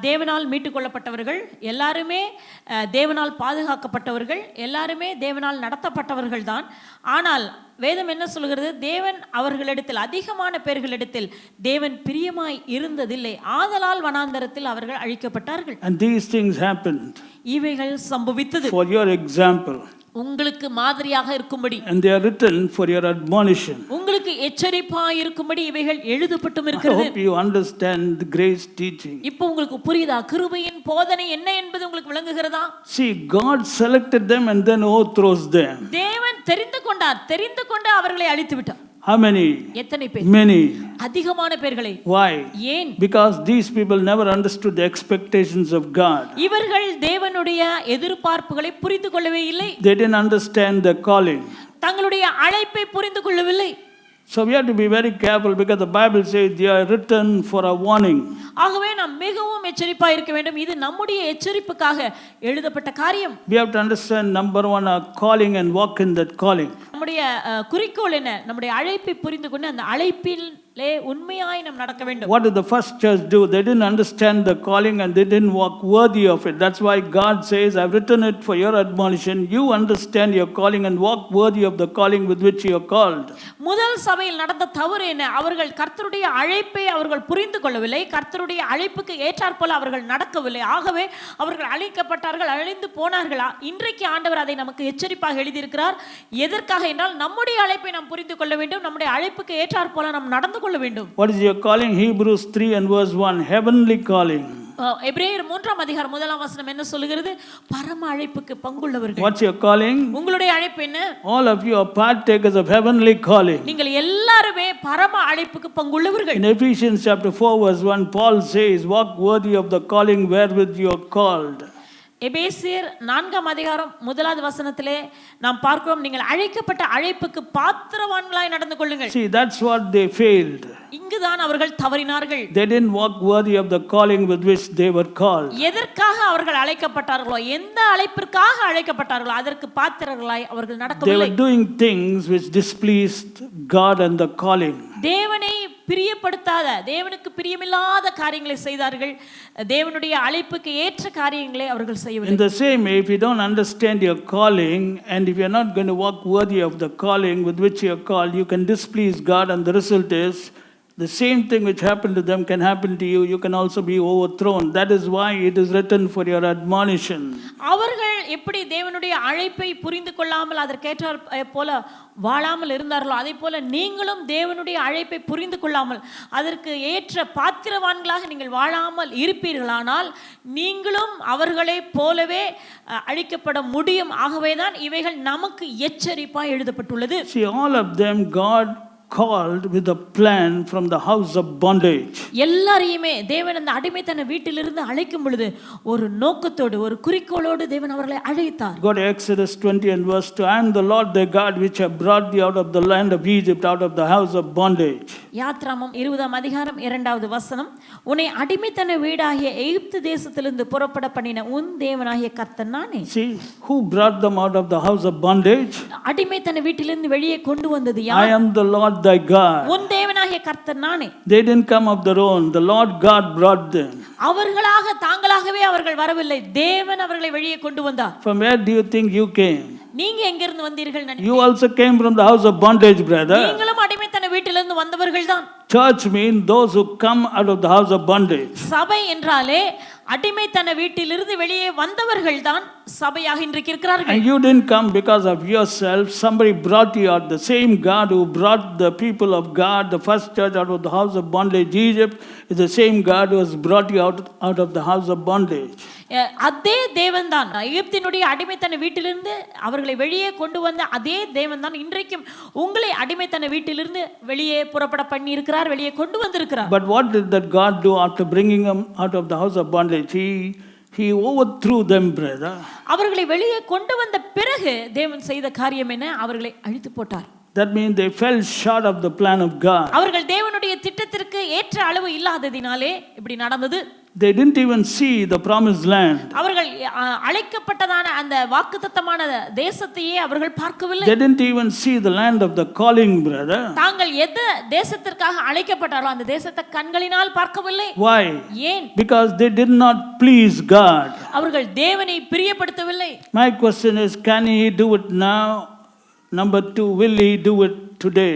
தேவனால் மீட்டுக்கொள்ளப்பட்டவர்கள், எல்லாருமே தேவனால் பாதுகாக்கப்பட்டவர்கள், எல்லாருமே தேவனால் நடத்தப்பட்டவர்கள் தான். ஆனால் வேதம் என்ன சொல்கிறது? தேவன் அவர்களிடத்தில், அதிகமான பேர்களிடத்தில் தேவன் பிரியமாய் இருந்ததில்லை, ஆதலால் வனாந்தரத்தில் அவர்கள் அழிக்கப்பட்டார்கள். And these things happened. இவைகள் சம்பவித்தது For your example. உங்களுக்கு மாதிரியாக இருக்கும்படி. And they are written for your admonition. உங்களுக்கு எச்சரிப்பாய் இருக்கும்படி இவைகள் எழுதப்பட்டும் I இருக்கிறது. hope you understand the grace teaching. இப்போ உங்களுக்கு புரியுதா? கிருபையின் போதனை என்ன என்பது உங்களுக்கு விளங்குகிறதா? See, God selected them and then overthrows them. தேவன் தெரிந்து கொண்டு அவர்களை அழித்து விட்டார். How many? எத்தனை பேர்? Many. அதிகமான பேர்களை. Why? ஏன்? Because these people never understood the expectations of God. இவர்கள் தேவனுடைய எதிர்பார்ப்புகளை புரிந்து கொள்ளவே இல்லை. They didn't understand the calling. தங்களுடைய அழைப்பை புரிந்து கொள்ளவில்லை. So we have to be very careful because the Bible says they are written for a warning. ஆகவே நாம் மிகவும் எச்சரிப்பாய் இருக்க வேண்டும். இது நம்முடைய எச்சரிப்புக்காக எழுதப்பட்ட காரியம். We have to understand, number one, our calling and walk in that calling. நம்முடைய குறிக்கோள் என்ன? நம்முடைய அழைப்பை புரிந்து கொண்டு அந்த அழைப்பிலே உண்மையாய் நாம் நடக்க வேண்டும். What did the first church do? They didn't understand the calling and they didn't walk worthy of it. That's why God says, I've written it for your admonition. You understand your calling and walk worthy of the calling with which you are called. முதல் சபையில் நடந்த தவறு என்ன? அவர்கள் கர்த்தருடைய அழைப்பை அவர்கள் புரிந்து கொள்ளவில்லை, கர்த்தருடைய அழைப்புக்கு ஏற்றாற்போல அவர்கள் நடக்கவில்லை. ஆகவே அவர்கள் அழிக்கப்பட்டார்கள், அழிந்து போனார்களா? இன்றைக்கு ஆண்டவர் அதை நமக்கு எச்சரிப்பாக எழுதியிருக்கிறார். எதற்காக என்றால் நம்முடைய அழைப்பை நாம் புரிந்து கொள்ள வேண்டும், நம்முடைய அழைப்புக்கு ஏற்றாற்போல நாம் நடந்து கொள்ள வேண்டும். What is your calling? Hebrews 3 and verse 1, heavenly calling. எபிரேயர் 3 அதிகாரம் 1 வசனம் என்ன சொல்லுகிறது? பரம அழைப்புக்கு பங்குள்ளவர்கள். What's your calling? உங்களுடைய அழைப்பு என்ன? All of you are partakers of heavenly calling. நீங்கள் எல்லாரும் பரம அழைப்புக்கு பங்குள்ளவர்கள். In Ephesians chapter 4 verse 1, Paul says, walk worthy of the calling wherewith you are called. எபேசியர் 4 அதிகாரம் 1 வசனத்திலே நாம் பார்க்கிறோம், நீங்கள் அழைக்கப்பட்ட அழைப்புக்கு பாத்திரவான்களாய் நடந்து கொள்ளுங்கள். See, that's what they failed. இங்குதான் அவர்கள் தவறினார்கள். They didn't walk worthy of the calling with which they were called. எதற்காக அவர்கள் அழைக்கப்பட்டார்களோ, எந்த அழைப்பிற்காக அழைக்கப்பட்டார்களோ அதற்கு பாத்திரர்களாய் அவர்கள் நடக்கவில்லை. They were doing things which displeased God and the calling. தேவனை பிரியப்படுத்தாத, தேவனுக்கு பிரியமில்லாத காரியங்களை செய்தார்கள். தேவனுடைய அழைப்புக்கு ஏற்ற காரியங்களை அவர்கள் செய்யவில்லை. In the same way, if you don't understand your calling and if you're not going to walk worthy of the calling with which you're called, you can displease God, and the result is the same thing which happened to them can happen to you. You can also be overthrown. That is why it is written for your admonition. அவர்கள் எப்படி தேவனுடைய அழைப்பை புரிந்து கொள்ளாமல் அதற்கேற்றார் போல வாழாமல் இருந்தார்களோ அதே போல நீங்களும் தேவனுடைய அழைப்பை புரிந்து கொள்ளாமல் அதற்கு ஏற்ற பாத்திரவான்களாக நீங்கள் வாழாமல் இருப்பீர்களானால் நீங்களும் அவர்களைப் போலவே அழிக்கப்பட முடியும். ஆகவேதான் இவைகள் நமக்கு எச்சரிப்பாய் எழுதப்பட்டுள்ளது. See, all of them God called with a plan from the house of bondage. எல்லாரையுமே தேவன் அந்த அடிமைத்தன வீட்டிலிருந்து அழைக்கும் பொழுது ஒரு நோக்கத்தோடு ஒரு குறிக்கோளோடு தேவன் அவர்களை அழைத்தார். Go to Exodus 20 and verse 2. I am the Lord thy God which have brought thee out of the land of Egypt, out of the house of bondage. யாத்ராமம் 20ஆம் அதிகாரம் 2வது வசனம். உன்னை அடிமைத்தன வீடாகிய எகிப்து தேசத்திலிருந்து புறப்பட பண்ணின உன் தேவனாகிய கர்த்தர் நானே. See, who brought them out of the house of bondage? அடிமைத்தன வீட்டிலிருந்து வெளியே கொண்டு வந்தது யார்? I am the Lord thy God. உன் தேவனாகிய கர்த்தர் நானே. They didn't come of their own. The Lord God brought them. அவர்களாக தாங்களாகவே அவர்கள் வரவில்லை. தேவன் அவர்களை வெளியே கொண்டு வந்தார். From where do you think you came? நீங்க எங்க இருந்து வந்தீர்கள்? You also came from the house of bondage, brother. நீங்களும் அடிமைத்தன வீட்டிலிருந்து வந்தவர்கள்தான். Church means those who come out of the house of bondage. சபை என்றாலே அடிமைத்தன வீட்டிலிருந்து வெளியே வந்தவர்கள்தான் சபையாக இன்றைக்கு இருக்கிறார்கள். And you didn't come because of yourself. Somebody brought you out. The same God who brought the people of God, the first church, out of the house of bondage, Egypt, is the same God who has brought you out of the house of bondage. அதே தேவன் தான் எகிப்தினுடைய அடிமைத்தன வீட்டிலிருந்து அவர்களை வெளியே கொண்டு வந்த அதே தேவன் தான் இன்றைக்கும் உங்களை அடிமைத்தன வீட்டிலிருந்து வெளியே புறப்பட பண்ணி இருக்கிறார், வெளியே கொண்டு வந்திருக்கிறார். But what did that God do after bringing them out of the house of bondage? He overthrew them, brother. அவர்களை வெளியே கொண்டு வந்த பிறகு தேவன் செய்த காரியம் என்ன? அவர்களை அழித்து போட்டார். That means they fell short of the plan of God. அவர்கள் தேவனுடைய திட்டத்திற்கு ஏற்ற அளவு இல்லாததினாலே இப்படி நடந்தது. They didn't even see the promised land. அவர்கள் அழைக்கப்பட்டதான அந்த வாக்குத்தத்தமான தேசத்தையே அவர்கள் பார்க்கவில்லை. They didn't even see the land of the calling, brother. தாங்கள் எந்த தேசத்திற்காக அழைக்கப்பட்டார்களோ அந்த தேசத்தை கண்களினால் பார்க்கவில்லை. Why? ஏன்? Because they did not please God. அவர்கள் தேவனை பிரியப்படுத்தவில்லை. My question is, can he do it now? Number 2, will he do it today?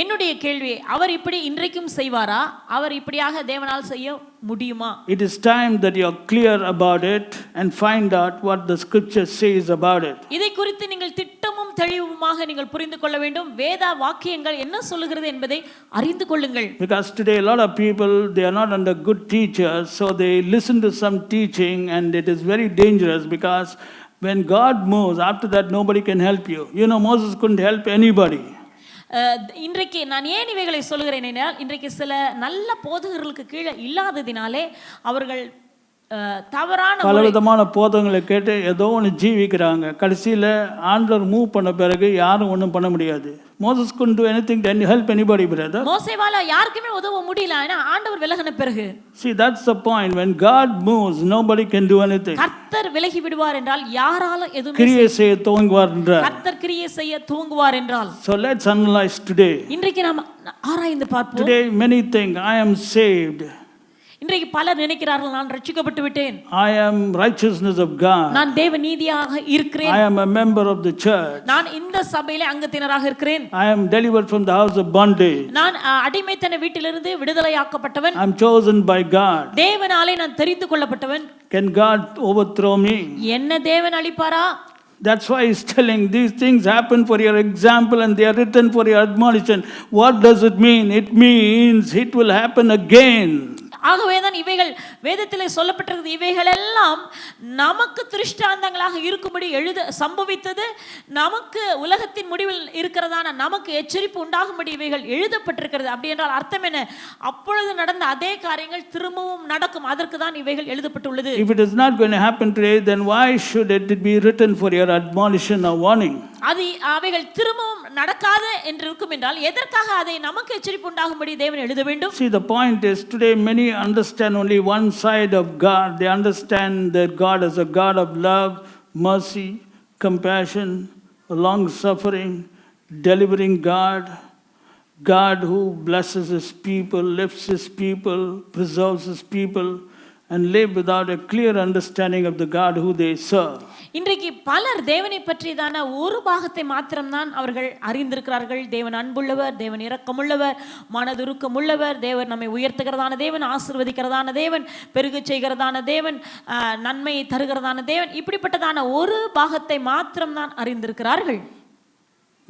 என்னுடைய கேள்வி, அவர் இப்படி இன்றைக்கும் செய்வாரா? அவர் இப்படியாக தேவனால் செய்ய முடியுமா? It is time that you are clear about it and find out what the scripture says about it. இதை குறித்து நீங்கள் திட்டமும் தெளிவுமாக நீங்கள் புரிந்து கொள்ள வேண்டும். வேத வாக்கியங்கள் என்ன சொல்லுகிறது என்பதை அறிந்து கொள்ளுங்கள். Because today a lot of people, they are not under good teachers, so they listen to some teaching and it is very dangerous because when God moves, after that nobody can help you. You know, Moses couldn't help anybody. இன்றைக்கு நான் ஏன் இவைகளை சொல்கிறேன் என்றால் இன்றைக்கு சில நல்ல போதகர்களுக்கு கீழே இல்லாததினாலே அவர்கள் தவறான பலவிதமான போதகங்களை கேட்டு ஏதோ ஒன்று ஜீவிக்கிறாங்க. கடைசியில் ஆண்டவர் மூவ் பண்ண பிறகு யாரும் ஒன்றும் பண்ண முடியாது. Moses couldn't do anything to help anybody, brother. மோசேவால யாருக்குமே உதவ முடியல. ஏன்னா ஆண்டவர் விலகின பிறகு. See, that's the point. When God moves, nobody can do anything. கர்த்தர் விலகி விடுவார் என்றால் யாரால எதுவும் கிரியை செய்ய துவங்குவார் என்றால். கர்த்தர் கிரியை செய்ய துவங்குவார் என்றால். So let's analyze today. இன்றைக்கு நாம் ஆராய்ந்து பார்ப்போம். Today many think I am saved. இன்றைக்கு பலர் நினைக்கிறார்கள் நான் ரட்சிக்கப்பட்டு விட்டேன். I am righteousness of God. நான் தேவ நீதியாக இருக்கிறேன். I am a member of the church. நான் இந்த சபையிலே அங்கத்தினராக இருக்கிறேன். I am delivered from the house of bondage. நான் அடிமைத்தன வீட்டிலிருந்து விடுதலையாக்கப்பட்டவன். I am chosen by God. தேவனாலே நான் தெரிந்து கொள்ளப்பட்டவன். Can God overthrow me? என்ன தேவன் அழிப்பாரா? That's why he's telling these things happen for your example and they are written for your admonition. What does it mean? It means it will happen again. ஆகவேதான் இவைகள் வேதத்திலே சொல்லப்பட்டிருக்கிறது. இவைகள் எல்லாம் நமக்கு திருஷ்டாந்தங்களாக இருக்கும்படி சம்பவித்தது. நமக்கு உலகத்தின் முடிவில் இருக்கிறதான நமக்கு எச்சரிப்பு உண்டாகும்படி இவைகள் எழுதப்பட்டிருக்கிறது. அப்படி என்றால் அர்த்தம் என்ன? அப்பொழுது நடந்த அதே காரியங்கள் திரும்பவும் நடக்கும். அதற்கு தான் இவைகள் எழுதப்பட்டுள்ளது. If it is not going to happen today, then why should it be written for your admonition or warning? அவைகள் திரும்பவும் நடக்காது என்று இருக்கும் என்றால் எதற்காக அதை நமக்கு எச்சரிப்பு உண்டாகும்படி தேவன் எழுத வேண்டும்? See, the point is today many understand only one side of God. They understand that God is a God of love, mercy, compassion, long suffering, delivering God, God who blesses his people, lifts his people, preserves his people, and live without a clear understanding of the God who they serve. இன்றைக்கு பலர் தேவனை பற்றியதான ஒரு பாகத்தை மாத்திரம்தான் அவர்கள் அறிந்திருக்கிறார்கள். தேவன் அன்புள்ளவர், தேவன் இரக்கமுள்ளவர், மனதுருக்கமுள்ளவர், தேவன் நம்மை உயர்த்துகிறதான தேவன், ஆசீர்வதிக்கிறதான தேவன், பெருகச் செய்கிறதான தேவன், நன்மையை தருகிறதான தேவன், இப்படிப்பட்டதான ஒரு பாகத்தை மாத்திரம்தான் அறிந்திருக்கிறார்கள்.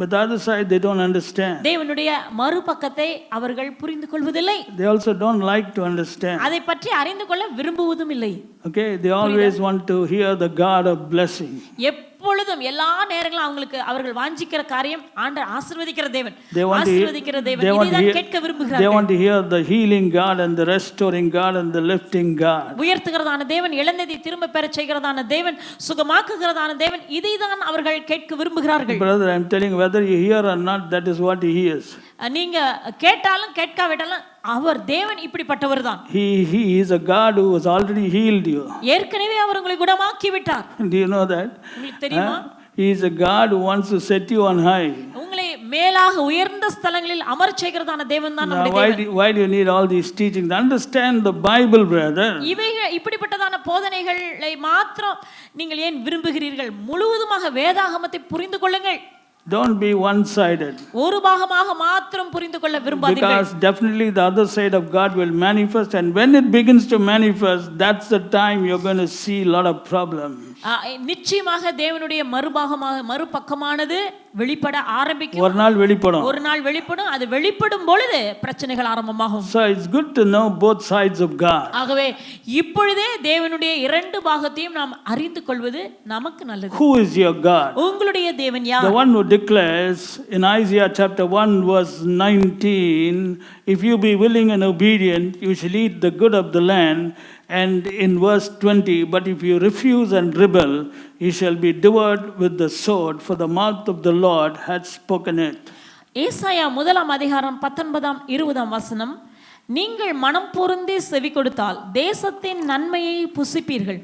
But the other side they don't understand. தேவனுடைய மறுபக்கத்தை அவர்கள் புரிந்து கொள்வதில்லை. They also don't like to understand. அதை பற்றி அறிந்து கொள்ள விரும்புவதும் இல்லை. Okay, they always want to hear the God of blessing. எப்பொழுதும் எல்லா நேரங்களும் அவர்கள் வாஞ்சிக்கிற காரியம் ஆண்டவர் ஆசீர்வதிக்கிற தேவன், They want ஆசீர்வதிக்கிற தேவன், இதைதான் கேட்க they விரும்புகிறார்கள். want to hear the healing God and the restoring God and the lifting God. உயர்த்துகிறதான தேவன், இழந்ததை திரும்ப பெறச் செய்கிறதான தேவன், சுகமாக்குகிறதான தேவன், இதைதான் அவர்கள் கேட்க விரும்புகிறார்கள். Brother, I'm telling you, whether you hear or not, that is what he hears. நீங்க கேட்டாலும் கேட்காவிட்டாலும் அவர் தேவன் இப்படிப்பட்டவர் தான். He is a God who has already healed you. ஏற்கனவே அவர் உங்களை குணமாக்கி விட்டார். Do you know that? உங்களுக்கு தெரியுமா? He is a God who wants to set you on high. உங்களை மேலாக உயர்ந்த ஸ்தலங்களில் அமரச் செய்கிறதான தேவன் தான் நம்முடைய தேவன். Why do you need all these teachings? Understand the Bible, brother. இப்படிப்பட்டதான போதனைகளை மாத்திரம் நீங்கள் ஏன் விரும்புகிறீர்கள்? முழுவதுமாக வேதாகமத்தை புரிந்து கொள்ளுங்கள். Don't be one-sided. ஒரு பாகமாக மாத்திரம் புரிந்து கொள்ள விரும்பாதீர்கள். Because definitely the other side of God will manifest, and when it begins to manifest, that's the time you're going to see a lot of problems. நிச்சயமாக தேவனுடைய மறுபக்கமானது வெளிப்பட ஆரம்பிக்கும். ஒரு நாள் வெளிப்படும். அது வெளிப்படும் பொழுது பிரச்சனைகள் ஆரம்பமாகும். So it's good to know both sides of God. ஆகவே இப்பொழுதே தேவனுடைய இரண்டு பாகத்தையும் நாம் அறிந்து கொள்வது நமக்கு நல்லது. Who is your God? உங்களுடைய தேவன் யார்? The one who declares in Isaiah chapter 1 verse 19, if you be willing and obedient, you shall eat the good of the land. And in verse 20, but if you refuse and rebel, you shall be devoured with the sword, for the mouth of the Lord hath spoken it. ஏசாயா 1:19-20 நீங்கள் மனம் பொருந்தி செவி கொடுத்தால் தேசத்தின் நன்மையை புசிப்பீர்கள்,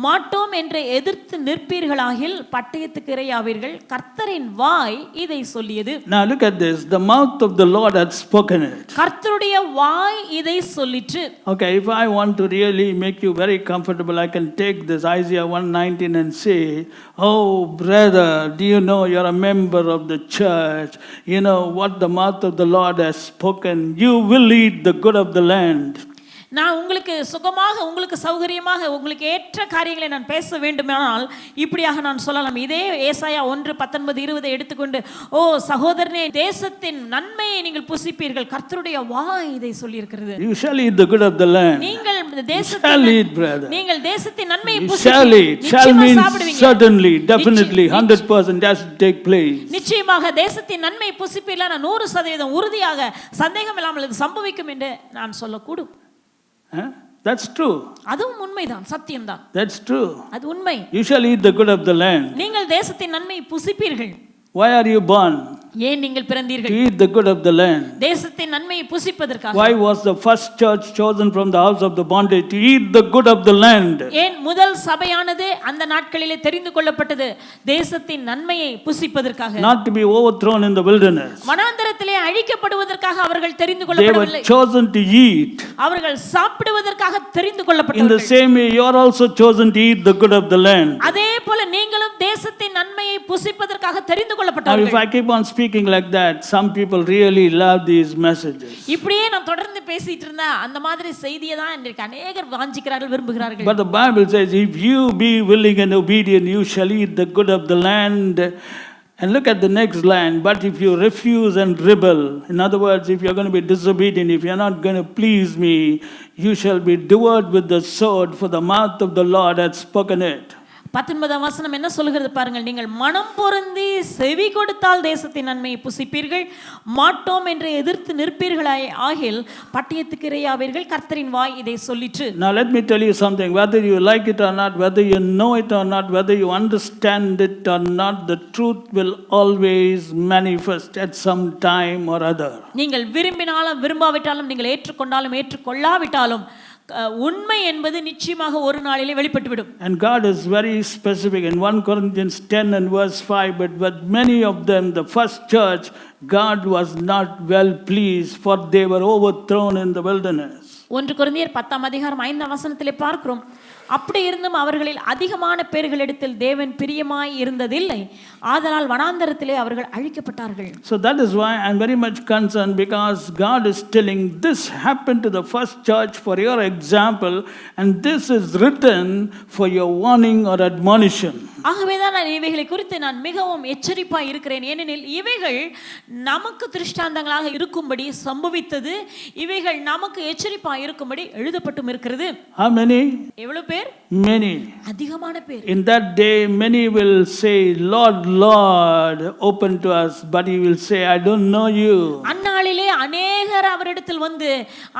மாட்டோம் என்று எதிர்த்து நிற்பீர்களாகில் பட்டயத்துக்கு இரையாவீர்கள், கர்த்தரின் வாய் இதை சொல்லியது. Now look at this, the mouth of the Lord had spoken it. கர்த்தருடைய வாய் இதை சொல்லிற்று. Okay, if I want to really make you very comfortable, I can take this Isaiah 1:19 and say, oh brother, do you know you're a member of the church? You know what the mouth of the Lord has spoken. You will eat the good of the land. நான் உங்களுக்கு சுகமாக, உங்களுக்கு சௌகரியமாக, உங்களுக்கு ஏற்ற காரியங்களை நான் பேச வேண்டுமானால் இப்படியாக நான் சொல்லலாம். இதே ஏசாயா 1:19-20 எடுத்துக்கொண்டு, ஓ சகோதரனே, தேசத்தின் நன்மையை நீங்கள் புசிப்பீர்கள், கர்த்தருடைய வாய் இதை சொல்லியிருக்கிறது. You shall eat the good of the land. நீங்கள் தேசத்தின் நன்மையை புசிப்பீர்கள். Shall means certainly, definitely, 100% has to take place. நிச்சயமாக தேசத்தின் நன்மையை புசிப்பீர்கள், 100% உறுதியாக சந்தேகம் இல்லாமல் இது சம்பவிக்கும் என்று நான் சொல்லக்கூடும். That's true. அதுவும் உண்மைதான், சத்தியம்தான். That's true. அது உண்மை. You shall eat the good of the land. நீங்கள் தேசத்தின் நன்மையை புசிப்பீர்கள். Why are you born? ஏன் நீங்கள் பிறந்தீர்கள்? To eat the good of the land. தேசத்தின் நன்மையை புசிப்பதற்காக. Why was the first church chosen from the house of the bondage? To eat the good of the land. ஏன் முதல் சபையானது அந்த நாட்களிலே தெரிந்து கொள்ளப்பட்டது தேசத்தின் நன்மையை புசிப்பதற்காக. Not to be overthrown in the wilderness. வனாந்தரத்திலே அழிக்கப்படுவதற்காக அவர்கள் தெரிந்து கொள்ளப்படவில்லை. They were chosen to eat. அவர்கள் சாப்பிடுவதற்காக தெரிந்து கொள்ளப்பட்டவர்கள். In the same way you are also chosen to eat the good of the land. அதே போல நீங்களும் தேசத்தின் நன்மையை புசிப்பதற்காக தெரிந்து கொள்ளப்பட்டவர்கள். If I keep on speaking like that, some people really love these messages. இப்படியே நான் தொடர்ந்து பேசிட்டு இருந்தா அந்த மாதிரி செய்தியை தான் இன்றைக்கு अनेகர் வாஞ்சிக்கிறார்கள், விரும்புகிறார்கள். But the Bible says, if you be willing and obedient, you shall eat the good of the land. And look at the next line, but if you refuse and rebel, in other words, if you're going to be disobedient, if you're not going to please me, you shall be devoured with the sword, for the mouth of the Lord hath spoken it. 19 என்ன சொல்கிறது பாருங்கள், நீங்கள் மனம் பொருந்தி செவி கொடுத்தால் தேசத்தின் நன்மையை புசிப்பீர்கள், மாட்டோம் என்று எதிர்த்து நிற்பீர்களாய் ஆகில் பட்டயத்துக்கு இரையாவீர்கள், கர்த்தரின் வாய் இதை சொல்லிற்று. Now let me tell you something, whether you like it or not, whether you know it or not, whether you understand it or not, the truth will always manifest at some time or other. நீங்கள் விரும்பினாலும் விரும்பாவிட்டாலும், நீங்கள் ஏற்றுக்கொண்டாலும் ஏற்றுக்கொள்ளாவிட்டாலும் உண்மை என்பது நிச்சயமாக ஒரு நாளிலே வெளிப்பட்டுவிடும். And God is very specific in 1 Corinthians 10 and verse 5, but with many of them, the first church, God was not well pleased, for they were overthrown in the wilderness. 1 கொரிந்தியர் 10ஆம் அதிகாரம் 5ஆம் வசனத்திலே பார்க்கிறோம். அப்படி இருந்தும் அவர்களில் அதிகமான பேர்களிடத்தில் தேவன் பிரியமாய் இருந்ததில்லை, ஆதலால் வனாந்தரத்திலே அவர்கள் அழிக்கப்பட்டார்கள். So that is why I'm very much concerned, because God is telling this happened to the first church for your example, and this is written for your warning or admonition. ஆகவேதான் நான் இவைகளை குறித்து நான் மிகவும் எச்சரிப்பாய் இருக்கிறேன். ஏனெனில் இவைகள் நமக்கு திருஷ்டாந்தங்களாக இருக்கும்படி சம்பவித்தது, இவைகள் நமக்கு எச்சரிப்பாய் இருக்கும்படி எழுதப்பட்டும் இருக்கிறது. How many? எவ்வளவு பேர்? Many. அதிகமான பேர். In that day many will say, Lord, Lord, open to us, but he will say, I don't know you. அந்நாளிலே அநேகர் அவரிடத்தில் வந்து,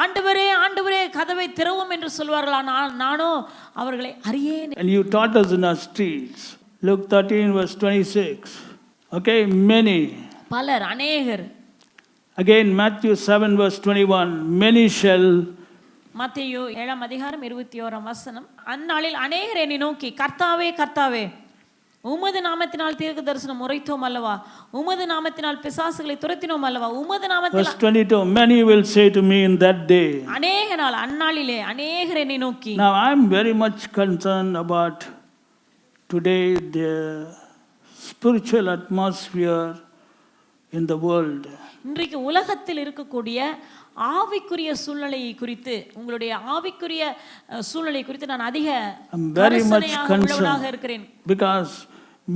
ஆண்டவரே ஆண்டவரே கதவை திறவும் என்று சொல்வார்களா, நானோ அவர்களை அறியேன். And you taught us in our streets. Luke 13 verse 26. Okay, many. பலர், அநேகர். Again Matthew 7 verse 21. Many shall. மத்தேயு 7ஆம் அதிகாரம் 21ஆம் வசனம். அந்நாளில் அநேகர் என்னை நோக்கி, கர்த்தாவே கர்த்தாவே, உமது நாமத்தினால் தீர்க்க தரிசனம் உரைத்தோம் அல்லவா, உமது நாமத்தினால் பிசாசுகளை துரத்தினோம் அல்லவா, உமது நாமத்தில். Verse 22. Many will say to me in that day. அநேக நாள், அந்நாளிலே அநேகர் என்னை நோக்கி. Now I am very much concerned about today the spiritual atmosphere in the world. இன்றைக்கு உலகத்தில் இருக்கக்கூடிய ஆவிக்குரிய சூழ்நிலையை குறித்து, உங்களுடைய ஆவிக்குரிய சூழ்நிலை குறித்து நான் அதிக கரிசனையாக இருக்கிறேன். Because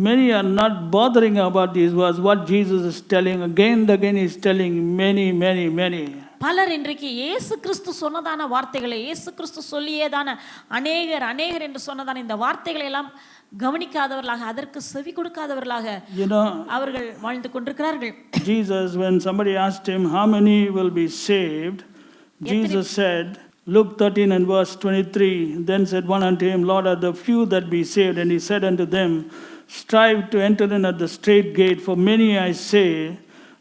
many are not bothering about these words. What Jesus is telling again and again, he is telling many. பலர் இன்றைக்கு இயேசு கிறிஸ்து சொன்னதான வார்த்தைகளை, இயேசு கிறிஸ்து சொல்லியதான அநேகர் என்று சொன்னதான இந்த வார்த்தைகளை எல்லாம் கவனிக்காதவர்களாக, அதற்கு செவி கொடுக்காதவர்களாக அவர்கள் வாழ்ந்து கொண்டிருக்கிறார்கள். Jesus, when somebody asked him how many will be saved, Jesus said, Luke 13 and verse 23, then said one unto him, Lord, are the few that be saved? And he said unto them, strive to enter in at the straight gate, for many, I say,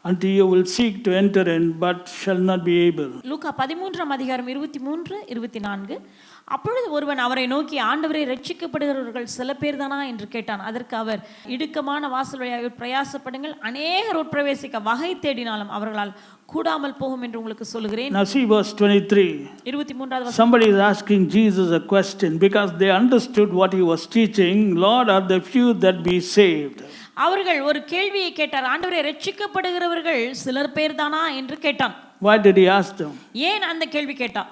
unto you will seek to enter in, but shall not be able. லூக்கா 13ஆம் அதிகாரம் 23-24. அப்பொழுது ஒருவன் அவரை நோக்கி, ஆண்டவரை ரட்சிக்கப்படுகிறவர்கள் சில பேர் தானா என்று கேட்டான். அதற்கு அவர், இடுக்கமான வாசல் வழியாக பிரயாசப்படுங்கள், அநேகர் உட்பிரவேசிக்க வகை தேடினாலும் அவர்களால் கூடாமல் போகும் என்று உங்களுக்கு சொல்லுகிறேன். Now see verse 23. 23வது வசனம். Somebody is asking Jesus a question because they understood what he was teaching. Lord, are the few that be saved? அவர்கள் ஒரு கேள்வியை கேட்டார். ஆண்டவரே, ரட்சிக்கப்படுகிறவர்கள் சிலர் பேர் தானா என்று கேட்டான். Why did he ask them? ஏன் அந்த கேள்வி கேட்டான்?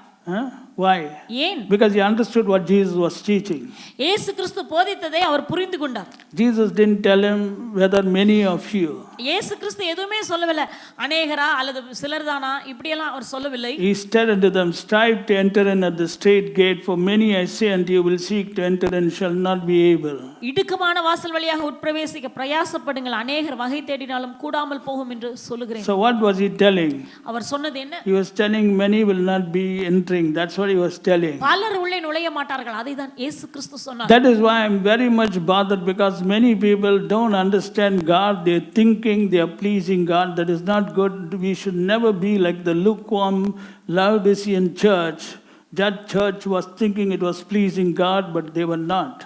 Why? ஏன்? Because he understood what Jesus was teaching. இயேசு கிறிஸ்து போதித்ததை அவர் புரிந்து கொண்டார். Jesus didn't tell him whether many or few. இயேசு கிறிஸ்து எதுவுமே சொல்லவில்லை, அநேகரா அல்லது சிலர் தானா இப்படியெல்லாம் அவர் சொல்லவில்லை. He said unto them, strive to enter in at the straight gate, for many, I say unto you, will seek to enter and shall not be able. இடுக்கமான வாசல் வழியாக உட்பிரவேசிக்க பிரயாசப்படுங்கள், அநேகர் வகை தேடினாலும் கூடாமல் போகும் என்று சொல்லுகிறேன். So what was he telling? அவர் சொன்னது என்ன? He was telling many will not be entering. That's what he was telling. பலர் உள்ளே நுழைய மாட்டார்கள், அதை தான் இயேசு கிறிஸ்து சொன்னார். That is why I am very much bothered, because many people don't understand God. They are thinking they are pleasing God. That is not good. We should never be like the lukewarm Laodicean church. That church was thinking it was pleasing God, but they were not.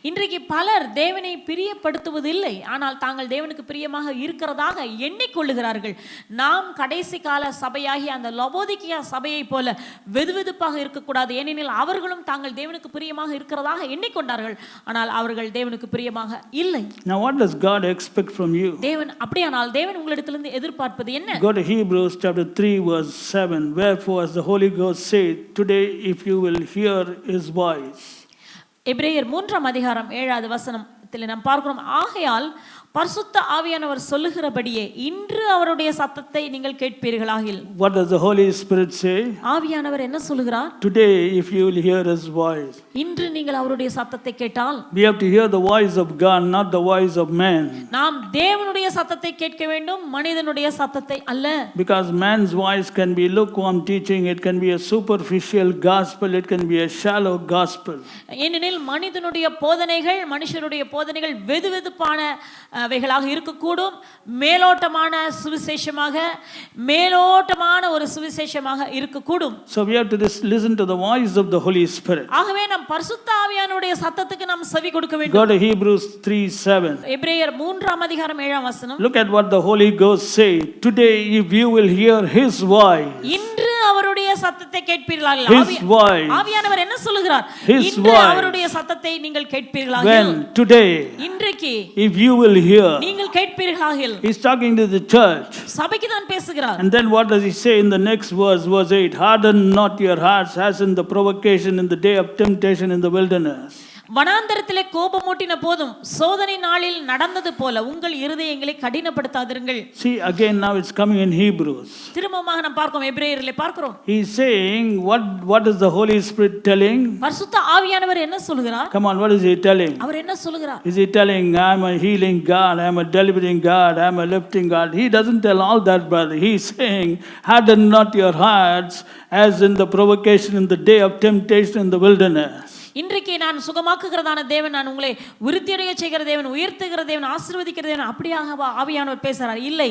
இன்றைக்கு பலர் தேவனை பிரியப்படுத்துவதில்லை, ஆனால் தாங்கள் தேவனுக்கு பிரியமாக இருக்கிறதாக எண்ணிக்கொள்ளுகிறார்கள். நாம் கடைசி கால சபையாகி அந்த லவோதிக்கியா சபையை போல வெதுவெதுப்பாக இருக்கக்கூடாது. ஏனெனில் அவர்களும் தாங்கள் தேவனுக்கு பிரியமாக இருக்கிறதாக எண்ணிக்கொண்டார்கள், ஆனால் அவர்கள் தேவனுக்கு பிரியமாக இல்லை. Now what does God expect from you? தேவன் அப்படியானால் தேவன் உங்களிடத்திலிருந்து எதிர்பார்ப்பது என்ன? Go to Hebrews chapter 3 verse 7. Wherefore as the Holy Ghost said, today if you will hear his voice. எபிரேயர் 3ஆம் அதிகாரம் 7வது வசனத்தில் நாம் பார்க்கிறோம், ஆகையால் பரிசுத்த ஆவியானவர் சொல்லுகிறபடியே இன்று அவருடைய சத்தத்தை நீங்கள் கேட்பீர்களாகில். What does the Holy Spirit say? ஆவியானவர் என்ன சொல்லுகிறார்? Today if you will hear his voice. இன்று நீங்கள் அவருடைய சத்தத்தை கேட்டால். We have to hear the voice of God, not the voice of man. நாம் தேவனுடைய சத்தத்தை கேட்க வேண்டும், மனிதனுடைய சத்தத்தை அல்ல. Because man's voice can be lukewarm teaching, it can be a superficial gospel, it can be a shallow gospel. ஏனெனில் மனிதனுடைய போதனைகள், மனுஷருடைய போதனைகள் வெதுவெதுப்பான அவைகளாக இருக்கக்கூடும், மேலோட்டமான சுவிசேஷமாக, மேலோட்டமான ஒரு சுவிசேஷமாக இருக்கக்கூடும். So we have to listen to the voice of the Holy Spirit. ஆகவே நாம் பரிசுத்த ஆவியானவருடைய சத்தத்துக்கு நாம் செவி கொடுக்க வேண்டும். Go to Hebrews 3:7. எபிரேயர் 3ஆம் அதிகாரம் 7ஆம் வசனம். Look at what the Holy Ghost say. Today if you will hear his voice. இன்று அவருடைய சத்தத்தை கேட்பீர்களாக His voice. ஆவியானவர் என்ன சொல்லுகிறார்? His இன்று voice. அவருடைய சத்தத்தை நீங்கள் கேட்பீர்களாக. When? Today. இன்றைக்கு If you will hear. நீங்கள் கேட்பீர்களாக. He's talking to the church. சபைக்கு தான் பேசுகிறார். And then what does he say in the next verse, verse 8? Harden not your hearts as in the provocation in the day of temptation in the wilderness. வனாந்தரத்திலே கோபமூட்டின போதும் சோதனை நாளில் நடந்தது போல உங்கள் இருதயங்களை கடினப்படுத்தாதிருங்கள். See, again now it's coming in Hebrews. திரும்பமாக நாம் பார்க்கிறோம், எபிரேயரிலே பார்க்கிறோம். He's saying, what is the Holy Spirit telling? பரிசுத்த ஆவியானவர் என்ன சொல்கிறார்? Come on, what is he telling? அவர் என்ன சொல்கிறார்? Is he telling, I'm a healing God, I'm a delivering God, I'm a lifting God? He doesn't tell all that, brother. He's saying, harden not your hearts as in the provocation in the day of temptation in the wilderness. இன்றைக்கு நான் சுகமாக்குகிறதான தேவன், நான் உங்களை விருத்தியடைய செய்கிற தேவன், உயர்த்துகிற தேவன், ஆசீர்வதிக்கிற தேவன், அப்படியாக ஆவியானவர் பேசுகிறார். இல்லை,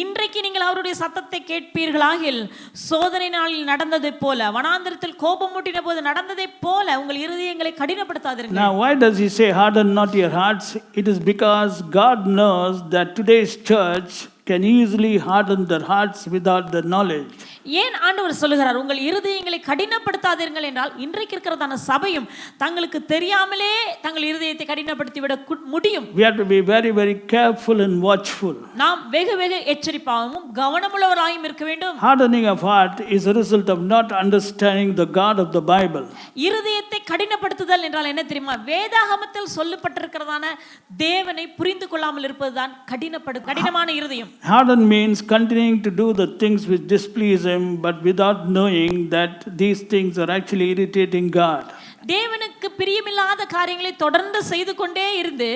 இன்றைக்கு நீங்கள் அவருடைய சத்தத்தை கேட்பீர்களாகில் சோதனை நாளில் நடந்ததை போல, வனாந்தரத்தில் கோபம் மூட்டின போது நடந்ததை போல உங்கள் இருதயங்களை கடினப்படுத்தாதீர்கள். Now why does he say harden not your hearts? It is because God knows that today's church can easily harden their hearts without the knowledge. ஏன் ஆண்டவர் சொல்லுகிறார் உங்கள் இருதயங்களை கடினப்படுத்தாதீர்கள் என்றால், இன்றைக்கு இருக்கிறதான சபையும் தங்களுக்கு தெரியாமலே தங்கள் இருதயத்தை கடினப்படுத்தி விட முடியும். We have to be very, very careful and watchful. நாம் வெகு வெகு எச்சரிப்பாகவும் கவனமுள்ளவராயும் இருக்க வேண்டும். Hardening of heart is a result of not understanding the God of the Bible. இருதயத்தை கடினப்படுத்துதல் என்றால் என்ன தெரியுமா? வேதாகமத்தில் சொல்லப்பட்டிருக்கிறதான தேவனை புரிந்து கொள்ளாமல் இருப்பதுதான் கடினமான இருதயம். Harden means continuing to do the things which displease Him, but without knowing that these things are actually irritating God. தேவனுக்கு பிரியமில்லாத காரியங்களை தொடர்ந்து செய்து கொண்டே இருந்து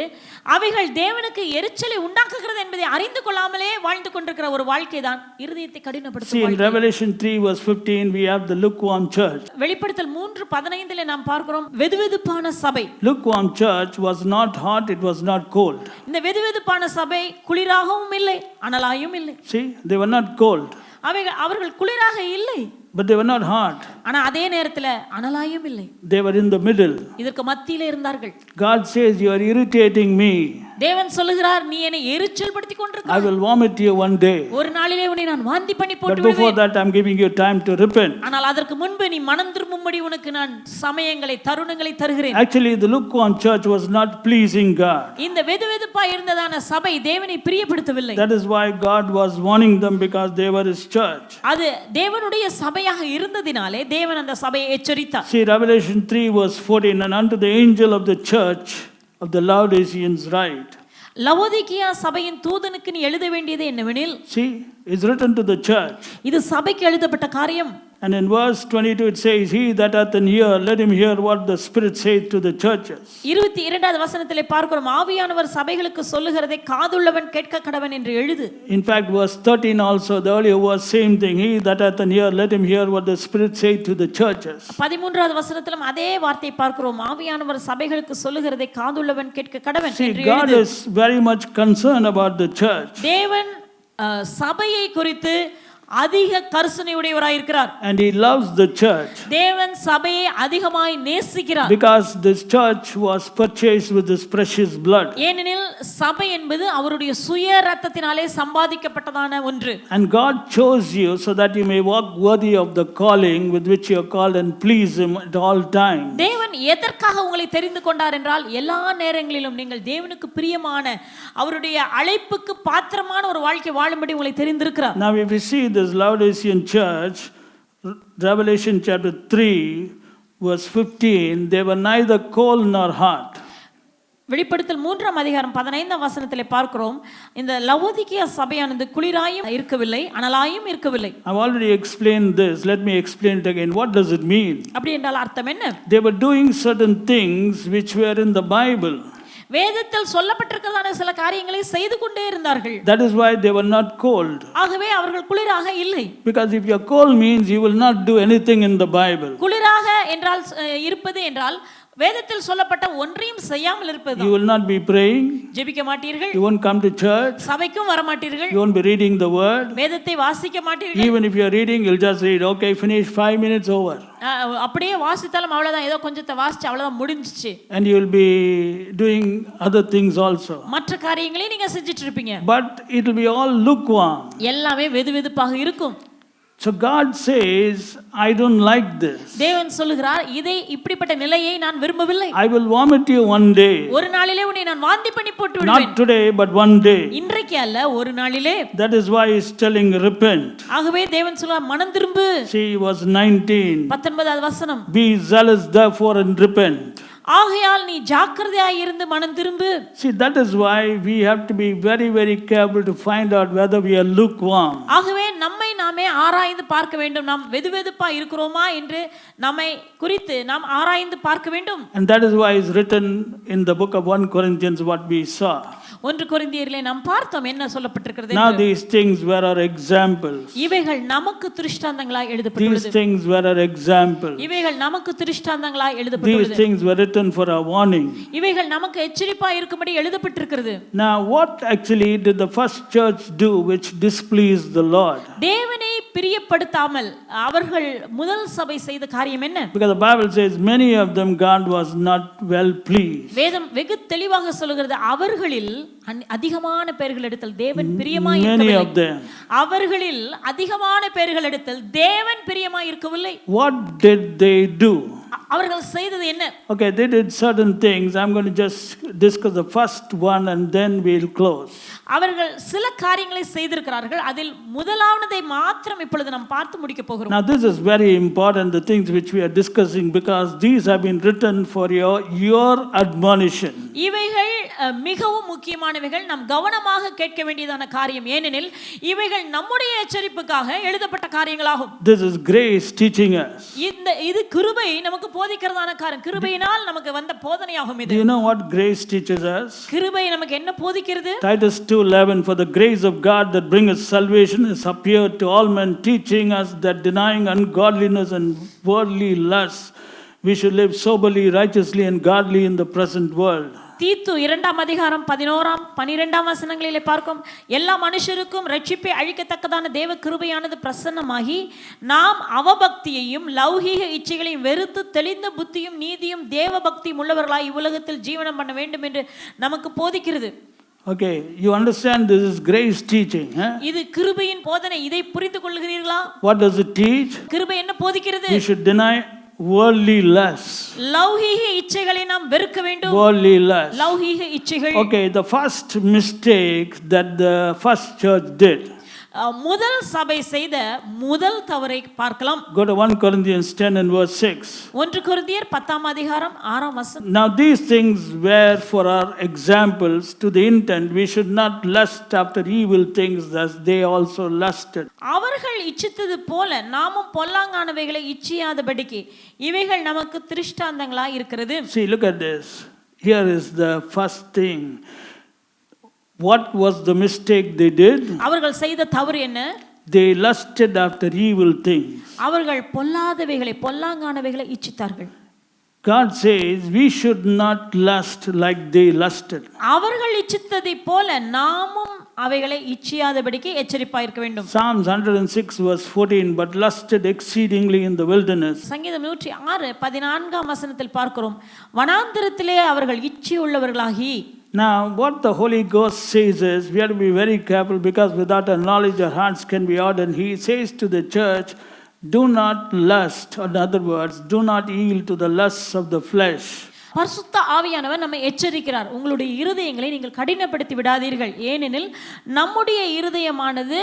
அவைகள் தேவனுக்கு எரிச்சலை உண்டாக்குகிறது என்பதை அறிந்து கொள்ளாமலே வாழ்ந்து கொண்டிருக்கிற ஒரு வாழ்க்கை தான் இருதயத்தை கடினப்படுத்தும் See, in வாழ்க்கை. Revelation 3 verse 15 we have the lukewarm church. வெளிப்படுத்தல் 3:15 நாம் பார்க்கிறோம் வெதுவெதுப்பான சபை. Lukewarm church was not hot, it was not cold. இந்த வெதுவெதுப்பான சபை குளிராகவும் இல்லை அனலாயும் இல்லை. See, they were not cold, அவர்கள் குளிராக இல்லை, but they were not hot. ஆனா அதே நேரத்துல அனலாயும் இல்லை. They were in the middle. இதற்கு மத்தியிலே இருந்தார்கள். God says, you are irritating me. தேவன் சொல்லுகிறார், நீ என்னை எரிச்சல் படுத்திக் I கொண்டிருக்கிறாய். will vomit you one day. ஒரு நாளிலே உன்னை நான் வாந்தி பண்ணி But போட்டு before விடுவேன். that I'm giving you time to repent. ஆனால் அதற்கு முன்பு நீ மனம் திரும்பும்படி உனக்கு நான் சமயங்களை தருணங்களை தருகிறேன். Actually, the lukewarm church was not pleasing God. இந்த வெதுவெதுப்பா இருந்ததான சபை தேவனை பிரியப்படுத்தவில்லை. That is why God was warning them, because they were His church. அது தேவனுடைய சபையாக இருந்ததினாலே தேவன் அந்த சபையை எச்சரித்தார். See, Revelation 3 verse 14, and unto the angel of the church of the Laodiceans write. Laodicea சபையின் தூதனுக்கு நீ எழுத வேண்டியது என்னவெனில், See, it's written to the church. இது சபைக்கு எழுதப்பட்ட காரியம். And in verse 22 it says, he that hath an ear, let him hear what the Spirit saith to the churches. 22வது வசனத்திலே பார்க்கிறோம், ஆவியானவர் சபைகளுக்கு சொல்லுகிறதை காதுள்ளவன் கேட்க கடவன் என்று எழுது. In fact, verse 13 also, the earlier verse, same thing. He that hath an ear, let him hear what the Spirit saith to the churches. 13வது வசனத்திலும் அதே வார்த்தையை பார்க்கிறோம், ஆவியானவர் சபைகளுக்கு சொல்லுகிறதை காதுள்ளவன் கேட்க கடவன் See, என்று God எழுது. is very much concerned about the church. தேவன் சபையை குறித்து அதிக கரிசனை உடையவராய் இருக்கிறார். And He loves the church. தேவன் சபையை அதிகமாய் நேசிக்கிறார். Because this church was purchased with His precious blood. ஏனெனில் சபை என்பது அவருடைய சுய ரத்தத்தினாலே சம்பாதிக்கப்பட்டதான ஒன்று. And God chose you so that you may walk worthy of the calling with which you are called and please Him at all times. தேவன் எதற்காக உங்களை தெரிந்து கொண்டார் என்றால், எல்லா நேரங்களிலும் நீங்கள் தேவனுக்கு பிரியமான அவருடைய அழைப்புக்கு பாத்திரமான ஒரு வாழ்க்கை வாழும்படி உங்களை தெரிந்திருக்கிறார். Now if we see this Laodicean church, Revelation chapter 3 verse 15, they were neither cold nor hot. வெளிப்படுத்தல் 3:15 வசனத்திலே பார்க்கிறோம், இந்த லவோதிக்கியா சபையானது குளிராயும் இருக்கவில்லை அனலாயும் இருக்கவில்லை. I've already explained this, let me explain it again. What does it mean? அப்படி என்றால் அர்த்தம் என்ன? They were doing certain things which were in the Bible. வேதத்தில் சொல்லப்பட்டிருக்கிறதான சில காரியங்களை செய்து கொண்டே இருந்தார்கள். That is why they were not cold. ஆகவே அவர்கள் குளிராக இல்லை. Because if you're cold means you will not do anything in the Bible. குளிராக என்றால் இருப்பது என்றால் வேதத்தில் சொல்லப்பட்ட ஒன்றையும் செய்யாமல் இருப்பது. You will not be praying. ஜெபிக்க மாட்டீர்கள். You won't come to church. சபைக்கும் வர மாட்டீர்கள். You won't be reading the word. வேதத்தை வாசிக்க மாட்டீர்கள். Even if you are reading, you'll just read, okay, finish, 5 minutes over. அப்படியே வாசித்தாலும் அவ்வளவுதான், ஏதோ கொஞ்சத்தை வாசிச்சு அவ்வளவுதான் முடிஞ்சிச்சு. And you will be doing other things also. மற்ற காரியங்களையும் நீங்க செஞ்சிட்டு இருப்பீங்க. But it will be all lukewarm. எல்லாமே வெதுவெதுப்பாக இருக்கும். So God says, I don't like this. தேவன் சொல்லுகிறார், இதை இப்படிப்பட்ட நிலையை நான் விரும்பவில்லை. I will vomit you one day. ஒரு நாளிலே உன்னை நான் வாந்தி பண்ணி போட்டு விடுவேன். Not today, but one day. இன்றைக்கு அல்ல, ஒரு நாளிலே. That is why he's telling repent. ஆகவே தேவன் சொல்றார், மனம் திரும்பு. See, verse 19. 19வது வசனம். Be zealous therefore and repent. ஆகையால் நீ ஜாக்கிரதையாய் இருந்து மனம் திரும்பு. See, that is why we have to be very, very careful to find out whether we are lukewarm. ஆகவே நம்மை நாமே ஆராய்ந்து பார்க்க வேண்டும். நாம் வெதுவெதுப்பா இருக்கிறோமா என்று நம்மை குறித்து நாம் ஆராய்ந்து பார்க்க வேண்டும். And that is why it's written in the book of 1 Corinthians what we saw. 1 கொரிந்தியரிலே நாம் பார்த்தோம் என்ன சொல்லப்பட்டிருக்கிறது. Now these things were our examples. இவைகள் நமக்கு திருஷ்டாந்தங்களாய் எழுதப்பட்டுள்ளது. These things were our examples. இவைகள் நமக்கு திருஷ்டாந்தங்களாய் எழுதப்பட்டுள்ளது. These things were written for our warning. இவைகள் நமக்கு எச்சரிப்பாய் இருக்கும்படி எழுதப்பட்டிருக்கிறது. Now what actually did the first church do which displeased the Lord? தேவனை பிரியப்படுத்தாமல் அவர்கள் முதல் சபை செய்த காரியம் என்ன? Because the Bible says many of them God was not well pleased. வேதம் வெகு தெளிவாக சொல்கிறது, அவர்களில் அதிகமான பேர்களிடத்தில் தேவன் பிரியமாய் Many இருக்கவில்லை. of them. அவர்களில் அதிகமான பேர்களிடத்தில் தேவன் பிரியமாய் இருக்கவில்லை. What did they do? அவர்கள் செய்தது என்ன? Okay, they did certain things. I'm going to just discuss the first one and then we'll close. அவர்கள் சில காரியங்களை செய்திருக்கிறார்கள். அதில் முதலாவதை மாத்திரம் இப்பொழுது நாம் பார்த்து முடிக்க போகிறோம். Now this is very important, the things which we are discussing, because these have been written for your admonition. இவைகள் மிகவும் முக்கியமானவைகள், நாம் கவனமாக கேட்க வேண்டியதான காரியம். ஏனெனில் இவைகள் நம்முடைய எச்சரிப்புக்காக எழுதப்பட்ட காரியங்களாகும். This is grace teaching us. இது கிருபை நமக்கு போதிக்கிறதான காரியம். கிருபையினால் நமக்கு வந்த போதனையாகும் இது. Do you know what grace teaches us? கிருபை நமக்கு என்ன போதிக்கிறது? Titus 2:11, for the grace of God that bringeth salvation has appeared to all men, teaching us that denying ungodliness and worldly lusts, we should live soberly, righteously and godly in the present world. தீத்து 2ஆம் அதிகாரம் 11ஆம் 12ஆம் வசனங்களிலே பார்க்கும், எல்லா மனுஷருக்கும் ரட்சிப்பை அழிக்கத்தக்கதான தேவ கிருபையானது பிரசன்னமாகி நாம் அவபக்தியையும் லௌகீக இச்சைகளையும் வெறுத்து தெளிந்த புத்தியும் நீதியும் தேவ பக்தியும் உள்ளவர்களாய் இவ்வுலகத்தில் ஜீவனம் பண்ண வேண்டும் என்று நமக்கு போதிக்கிறது. Okay, you understand this is grace teaching, huh? இது கிருபையின் போதனை. இதை புரிந்து கொள்கிறீர்களா? What does it teach? கிருபை என்ன போதிக்கிறது? We should deny worldly lusts. லௌகீக இச்சைகளை நாம் வெறுக்க வேண்டும். Worldly lusts. லௌகீக இச்சைகள். Okay, the first mistake that the first church did. முதல் சபை செய்த முதல் தவறை பார்க்கலாம். Go to 1 Corinthians 10 and verse 6. 1 கொரிந்தியர் 10ஆம் அதிகாரம் 6ஆம் வசனம். Now these things were for our examples, to the intent we should not lust after evil things as they also lusted. அவர்கள் இச்சித்தது போல நாமும் பொல்லாங்கானவைகளை இச்சியாதபடிக்கு இவைகள் நமக்கு திருஷ்டாந்தங்களாய் இருக்கிறது. See, look at this. Here is the first thing. What was the mistake they did? அவர்கள் செய்த தவறு என்ன? They lusted after evil things. அவர்கள் பொல்லாதவைகளை பொல்லாங்கானவைகளை இச்சித்தார்கள். God says we should not lust like they lusted. அவர்கள் இச்சித்ததை போல நாமும் அவைகளை இச்சியாதபடிக்கு எச்சரிப்பாய் இருக்க வேண்டும். Psalms 106 verse 14, but lusted exceedingly in the wilderness. சங்கீதம் 106 14ஆம் வசனத்தில் பார்க்கிறோம், வனாந்தரத்திலே அவர்கள் இச்சி உள்ளவர்களாகி. Now, what the Holy Ghost says is, we have to be very careful, because without our knowledge our hearts can be hardened. He says to the church, do not lust, or in other words, do not yield to the lusts of the flesh. பரிசுத்த ஆவியானவர் நம்மை எச்சரிக்கிறார், உங்களுடைய இருதயங்களை நீங்கள் கடினப்படுத்தி விடாதீர்கள். ஏனெனில் நம்முடைய இருதயமானது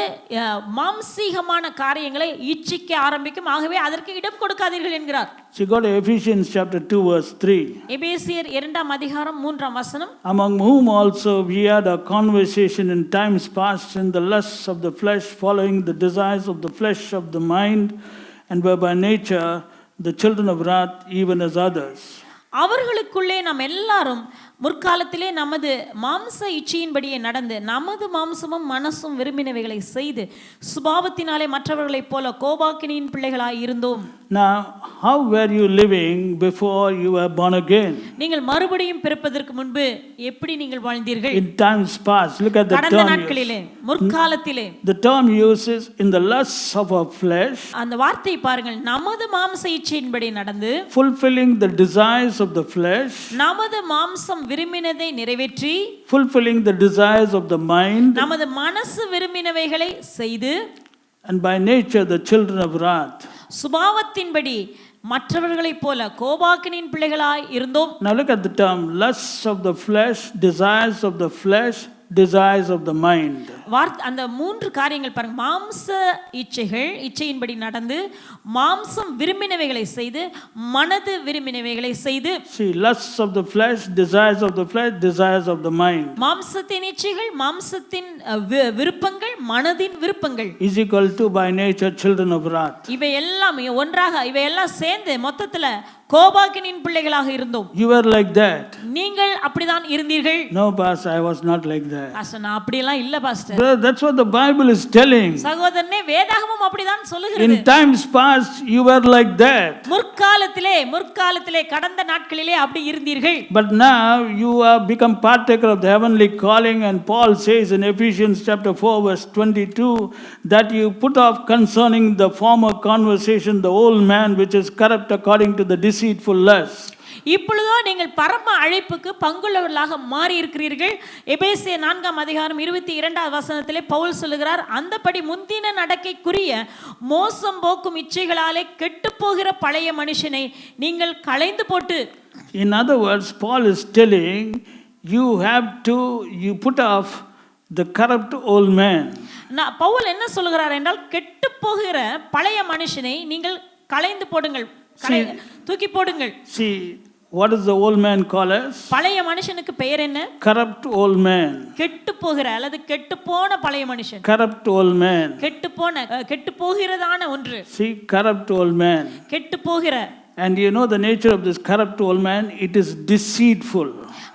மாம்சீகமான காரியங்களை இச்சிக்க ஆரம்பிக்கும். ஆகவே அதற்கு இடம் கொடுக்காதீர்கள் என்கிறார். So go to Ephesians chapter 2 verse 3. எபேசியர் 2ஆம் அதிகாரம் 3ஆம் வசனம். Among whom also we had a conversation in times past in the lusts of the flesh, following the desires of the flesh of the mind, and were by nature the children of wrath, even as others. அவர்களுக்குள்ளே நாம் எல்லாரும் முற்காலத்திலே நமது மாம்ச இச்சையின்படியே நடந்து நமது மாம்சமும் மனசும் விரும்பினவைகளை செய்து சுபாவத்தினாலே மற்றவர்களைப் போல கோபாக்கினியின் பிள்ளைகளாய் இருந்தோம். Now, how were you living before you were born again? நீங்கள் மறுபடியும் பிறப்பதற்கு முன்பு எப்படி நீங்கள் வாழ்ந்தீர்கள்? In times past, look at the கடந்த term. நாட்களிலே, முற்காலத்திலே. The term uses in the lusts of our flesh. அந்த வார்த்தையை பாருங்கள், நமது மாம்ச இச்சையின்படி நடந்து fulfilling the desires of the flesh. நமது மாம்சம் விரும்பினதை நிறைவேற்றி fulfilling the desires of the mind. நமது மனசு விரும்பினவைகளை செய்து and by nature the children of wrath. சுபாவத்தின்படி மற்றவர்களைப் போல கோபாக்கினின் பிள்ளைகளாய் இருந்தோம். Now look at the term lusts of the flesh, desires of the flesh, desires of the mind. அந்த மூன்று காரியங்கள் பாருங்க. மாம்ச இச்சைகள், இச்சையின்படி நடந்து மாம்சம் விரும்பினவைகளை செய்து மனது விரும்பினவைகளை செய்து. See, lusts of the flesh, desires of the flesh, desires of the mind. மாம்சத்தின் இச்சைகள், மாம்சத்தின் விருப்பங்கள், மனதின் விருப்பங்கள் is equal to by nature children of wrath. இவை எல்லாம் ஒன்றாக, இவை எல்லாம் சேர்ந்து மொத்தத்துல கோபாக்கினின் பிள்ளைகளாக இருந்தோம். You were like that. நீங்கள் அப்படிதான் இருந்தீர்கள். No, pastor, I was not like that. Pastor, நான் அப்படியெல்லாம் இல்ல pastor. Brother, that's what the Bible is telling. சகோதரனே, வேதாகமம் அப்படிதான் சொல்லுகிறது. In times past you were like that. முற்காலத்திலே கடந்த நாட்களிலே அப்படி இருந்தீர்கள். But now you have become partaker of the heavenly calling, and Paul says in Ephesians chapter 4 verse 22 that you put off concerning the former conversation the old man which is corrupt according to the deceitful lust. இப்பொழுதோ நீங்கள் பரம அழைப்புக்கு பங்குள்ளவர்களாக மாறி இருக்கிறீர்கள். எபேசியர் 4:22 பவுல் சொல்லுகிறார், அந்தபடி முந்தின நடக்கைக்குரிய மோசம் போக்கும் இச்சைகளாலே கெட்டுப்போகிற பழைய மனுஷனை நீங்கள் களைந்து போட்டு. In other words, Paul is telling you put off the corrupt old man. Pavul என்ன சொல்லுகிறார் என்றால், கெட்டுப்போகிற பழைய மனுஷனை நீங்கள் களைந்து போடுங்கள், தூக்கி போடுங்கள். See, what does the old man call us? பழைய மனுஷனுக்கு பெயர் என்ன? Corrupt old man. கெட்டு போகிற அல்லது கெட்டு போன பழைய மனுஷன். Corrupt old man. கெட்டு போகிறதான ஒன்று. See, corrupt old man. கெட்டு போகிற. And you know the nature of this corrupt old man, it is deceitful.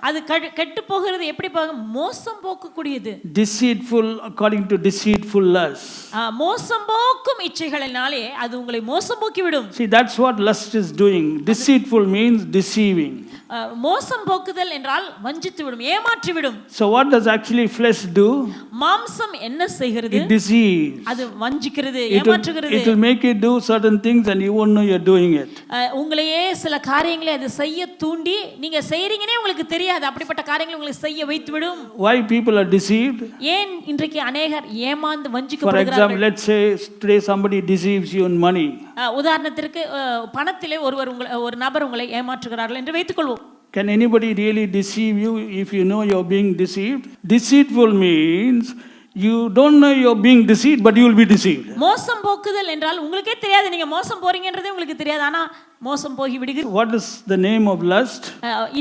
அது கெட்டு போகிறது எப்படி போகும்? மோசம் போக்கக்கூடியது. Deceitful according to deceitful lust. மோசம் போக்கும் இச்சைகளினாலே அது உங்களை மோசம் போக்கி விடும். See, that's what lust is doing. Deceitful means deceiving. மோசம் போக்குதல் என்றால் வஞ்சித்து விடும், ஏமாற்றி விடும். So what does actually flesh do? மாம்சம் என்ன செய்கிறது? It deceives. அது வஞ்சிக்கிறது, ஏமாற்றுகிறது. It will make you do certain things and you won't know you're doing it. உங்களையே சில காரியங்களை அது செய்ய தூண்டி நீங்க செய்றீங்கனே உங்களுக்கு தெரியாது, அப்படிப்பட்ட காரியங்களை உங்களை செய்ய வைத்து விடும். Why people are deceived? ஏன் இன்றைக்கு अनेகர் ஏமாந்து வஞ்சிக்கப்படுகிறார்கள்? For example, let's say today somebody deceives you in money. உதாரணத்திற்கு பணத்திலே ஒரு நபர் உங்களை ஏமாற்றுகிறார்கள் என்று வைத்துக்கொள்வோம். Can anybody really deceive you if you know you're being deceived? Deceitful means you don't know you're being deceived, but you will be deceived. மோசம் போக்குதல் என்றால் உங்களுக்கே தெரியாது நீங்க மோசம் போறீங்கன்றதே உங்களுக்கு தெரியாது, ஆனா மோசம் போகி விடுகிறீர்கள். What is the name of lust?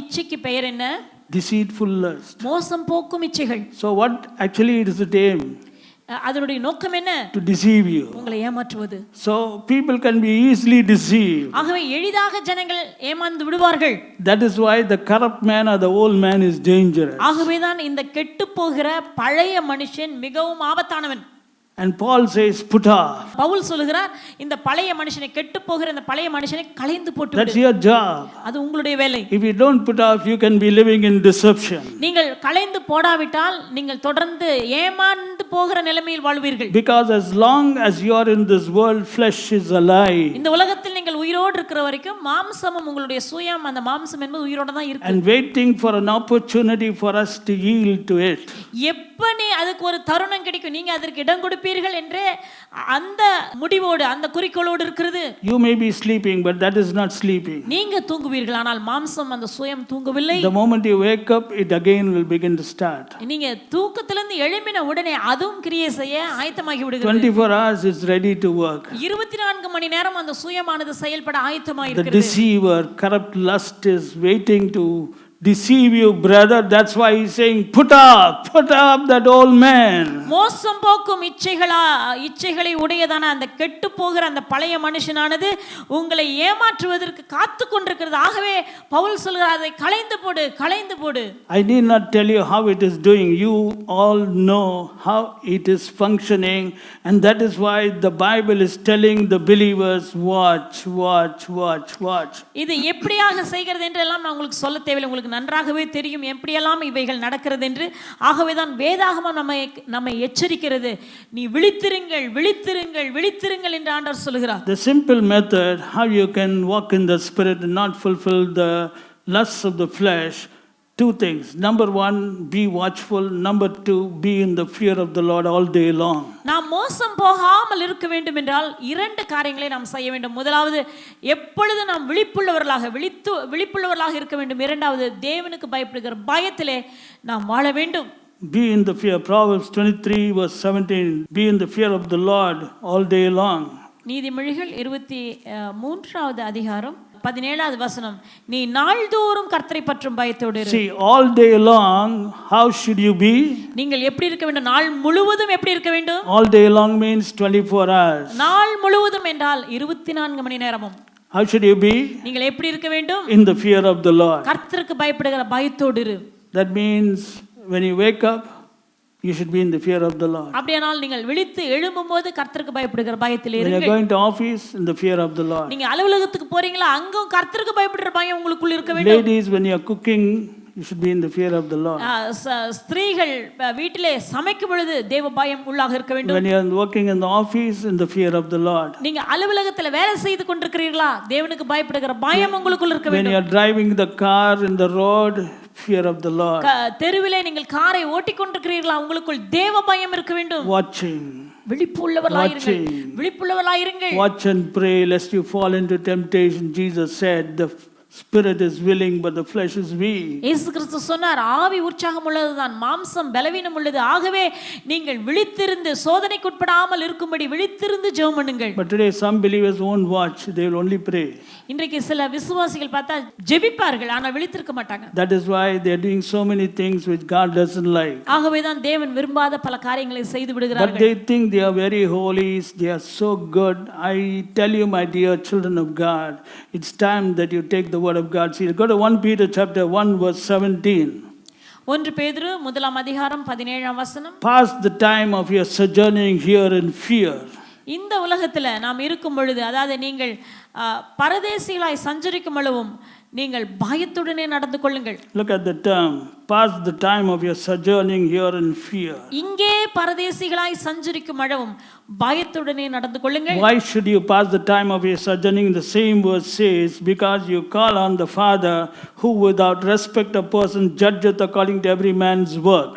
இச்சைக்கு பெயர் என்ன? Deceitful lust. மோசம் போக்கும் இச்சைகள். So what actually it is the aim? அதனுடைய நோக்கம் என்ன? To deceive you. உங்களை ஏமாற்றுவது. So people can be easily deceived. ஆகவே எளிதாக ஜனங்கள் ஏமாந்து விடுவார்கள். That is why the corrupt man or the old man is dangerous. ஆகவே தான் இந்த கெட்டுப் போகிற பழைய மனுஷன் மிகவும் ஆபத்தானவன். And Paul says put off. Pavul சொல்கிறார், இந்த பழைய மனுஷனை கெட்டுப் போகிற இந்த பழைய மனுஷனை களைந்து போட்டு விடு. That's your job. அது உங்களுடைய வேலை. If you don't put off, you can be living in deception. நீங்கள் களைந்து போடாவிட்டால் நீங்கள் தொடர்ந்து ஏமாந்து போகிற நிலைமையில் வாழ்வீர்கள். Because as long as you are in this world, flesh is alive. இந்த உலகத்தில் நீங்கள் உயிரோடு இருக்கிற வரைக்கும் மாம்சமும் உங்களுடைய சுயம், அந்த மாம்சம் என்பது உயிரோட தான் இருக்கு. And waiting for an opportunity for us to yield to it. எப்பனே அதுக்கு ஒரு தருணம் கிடைக்கும் நீங்க அதற்கு இடம் கொடுப்பீர்கள் என்று அந்த முடிவோடு அந்த குறிக்கோளோடு இருக்கிறது. You may be sleeping, but that is not sleeping. நீங்க தூங்குவீர்கள், ஆனால் மாம்சம் அந்த சுயம் தூங்கவில்லை. The moment you wake up, it again will begin to start. நீங்க தூக்கத்திலிருந்து எழும்பின உடனே அதுவும் கிரியை செய்ய ஆயத்தமாகி விடுகிறது. 24 hours is ready to work. 24 மணி நேரம் அந்த சுயமானது செயல்பட ஆயத்தமாகி The இருக்கிறது. deceiver, corrupt lust is waiting to deceive you, brother. That's why he's saying put up that old man. மோசம் போக்கும் இச்சைகளை உடையதான அந்த கெட்டு போகிற அந்த பழைய மனுஷனானது உங்களை ஏமாற்றுவதற்கு காத்து கொண்டிருக்கிறது. ஆகவே பவுல் சொல்கிறார், அதை களைந்து போடு. I need not tell you how it is doing. You all know how it is functioning, and that is why the Bible is telling the believers watch. இது எப்படியாக செய்கிறது என்று எல்லாம் நான் உங்களுக்கு சொல்ல தேவையில்லை, உங்களுக்கு நன்றாகவே தெரியும் எப்படியெல்லாம் இவைகள் நடக்கிறது என்று. ஆகவே தான் வேதாகமம் நம்மை எச்சரிக்கிறது, நீ விழித்திருங்கள் என்று ஆண்டவர் சொல்கிறார். The simple method how you can walk in the spirit and not fulfill the lusts of the flesh Two things. Number one, be watchful. Number two, be in the fear of the Lord all day long. நாம் மோசம் போகாமல் இருக்க வேண்டும் என்றால் இரண்டு காரியங்களை நாம் செய்ய வேண்டும். முதலாவது, எப்பொழுது நாம் விழிப்புள்ளவர்களாக இருக்க வேண்டும். இரண்டாவது, தேவனுக்கு பயப்படுகிற பயத்திலே நாம் வாழ வேண்டும். Be in the fear. Proverbs 23 verse 17. Be in the fear of the Lord all day long. நீதிமொழிகள் 23வது அதிகாரம் 17வது வசனம், நீ நாள்தோறும் கர்த்தரை பற்றும் பயத்தோடு இரு. See, all day long, how should you be? நீங்கள் எப்படி இருக்க வேண்டும்? நாள் முழுவதும் எப்படி இருக்க வேண்டும்? All day long means 24 hours. நாள் முழுவதும் என்றால் 24 மணி நேரமும். How should you be? நீங்கள் எப்படி இருக்க வேண்டும்? In the fear of the Lord. கர்த்தருக்கு பயப்படுகிற பயத்தோடு இரு. That means when you wake up, you should be in the fear of the Lord. அப்படியானால் நீங்கள் விழித்து எழும்பும்போது கர்த்தருக்கு பயப்படுகிற பயத்தில் When you இருங்கள். are going to office, in the fear of the Lord. நீங்க அலுவலகத்துக்கு போறீங்களா, அங்கும் கர்த்தருக்கு பயப்படுற பயம் உங்களுக்குள்ள இருக்க வேண்டும். Ladies, when you are cooking, you should be in the fear of the Lord. ஸ்திரீகள் வீட்டிலே சமைக்கும் பொழுது தேவ பயம் உள்ளாக இருக்க வேண்டும். When you are working in the office, in the fear of the Lord. நீங்க அலுவலகத்துல வேலை செய்து கொண்டிருக்கிறீர்களா, தேவனுக்கு பயப்படுகிற பயம் உங்களுக்குள்ள இருக்க When வேண்டும். you are driving the car in the road, fear of the Lord. தெருவிலே நீங்கள் காரை ஓட்டிக் கொண்டிருக்கிறீர்களா, உங்களுக்குள் தேவ பயம் இருக்க வேண்டும். Watching. விழிப்புள்ளவர்களாயிருங்கள். Watch and pray lest you fall into temptation. Jesus said, the spirit is willing but the flesh is weak. இயேசு கிறிஸ்து சொன்னார், ஆவி உற்சாகம் உள்ளதுதான், மாம்சம் பலவீனம் உள்ளது. ஆகவே நீங்கள் விழித்திருந்து சோதனைக்கு உட்படாமல் இருக்கும்படி விழித்திருந்து ஜெபம் பண்ணுங்கள். But today some believers won't watch, they will only pray. இன்றைக்கு சில விசுவாசிகள் பார்த்தா ஜெபிப்பார்கள், ஆனால் விழித்திருக்க மாட்டாங்க. That is why they are doing so many things which God doesn't like. ஆகவே தான் தேவன் விரும்பாத பல காரியங்களை செய்து But விடுகிறார்கள். they think they are very holy, they are so good. I tell you, my dear children of God, it's time that you take the word of God. See, go to 1 Peter chapter 1 verse 17. 1 பேதுரு 1ஆம் அதிகாரம் 17ஆம் வசனம். Pass the time of your sojourning here in fear. இந்த உலகத்துல நாம் இருக்கும் பொழுது, அதாவது நீங்கள் பரதேசிகளாய் சஞ்சரிக்கும் அளவும் நீங்கள் பயத்துடனே நடந்து கொள்ளுங்கள். Look at the term, pass the time of your sojourning here in fear. இங்கே பரதேசிகளாய் சஞ்சரிக்கும் அளவும் பயத்துடனே நடந்து கொள்ளுங்கள். Why should you pass the time of your sojourning? The same verse says, because you call on the Father who without respect of person judgeth according to every man's work.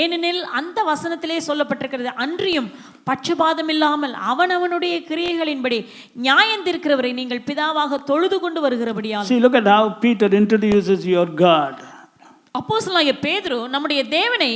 ஏனெனில் அந்த வசனத்திலே சொல்லப்பட்டிருக்கிறது, அன்றியும் பட்சபாதம் இல்லாமல் அவனவனுடைய கிரியைகளின்படி நியாயம் தீர்க்கிறவரை நீங்கள் பிதாவாக தொழுது கொண்டு வருகிறபடியால். See, look at how Peter introduces your God. அப்போஸ்தலனாகிய பேதுரு நம்முடைய தேவனை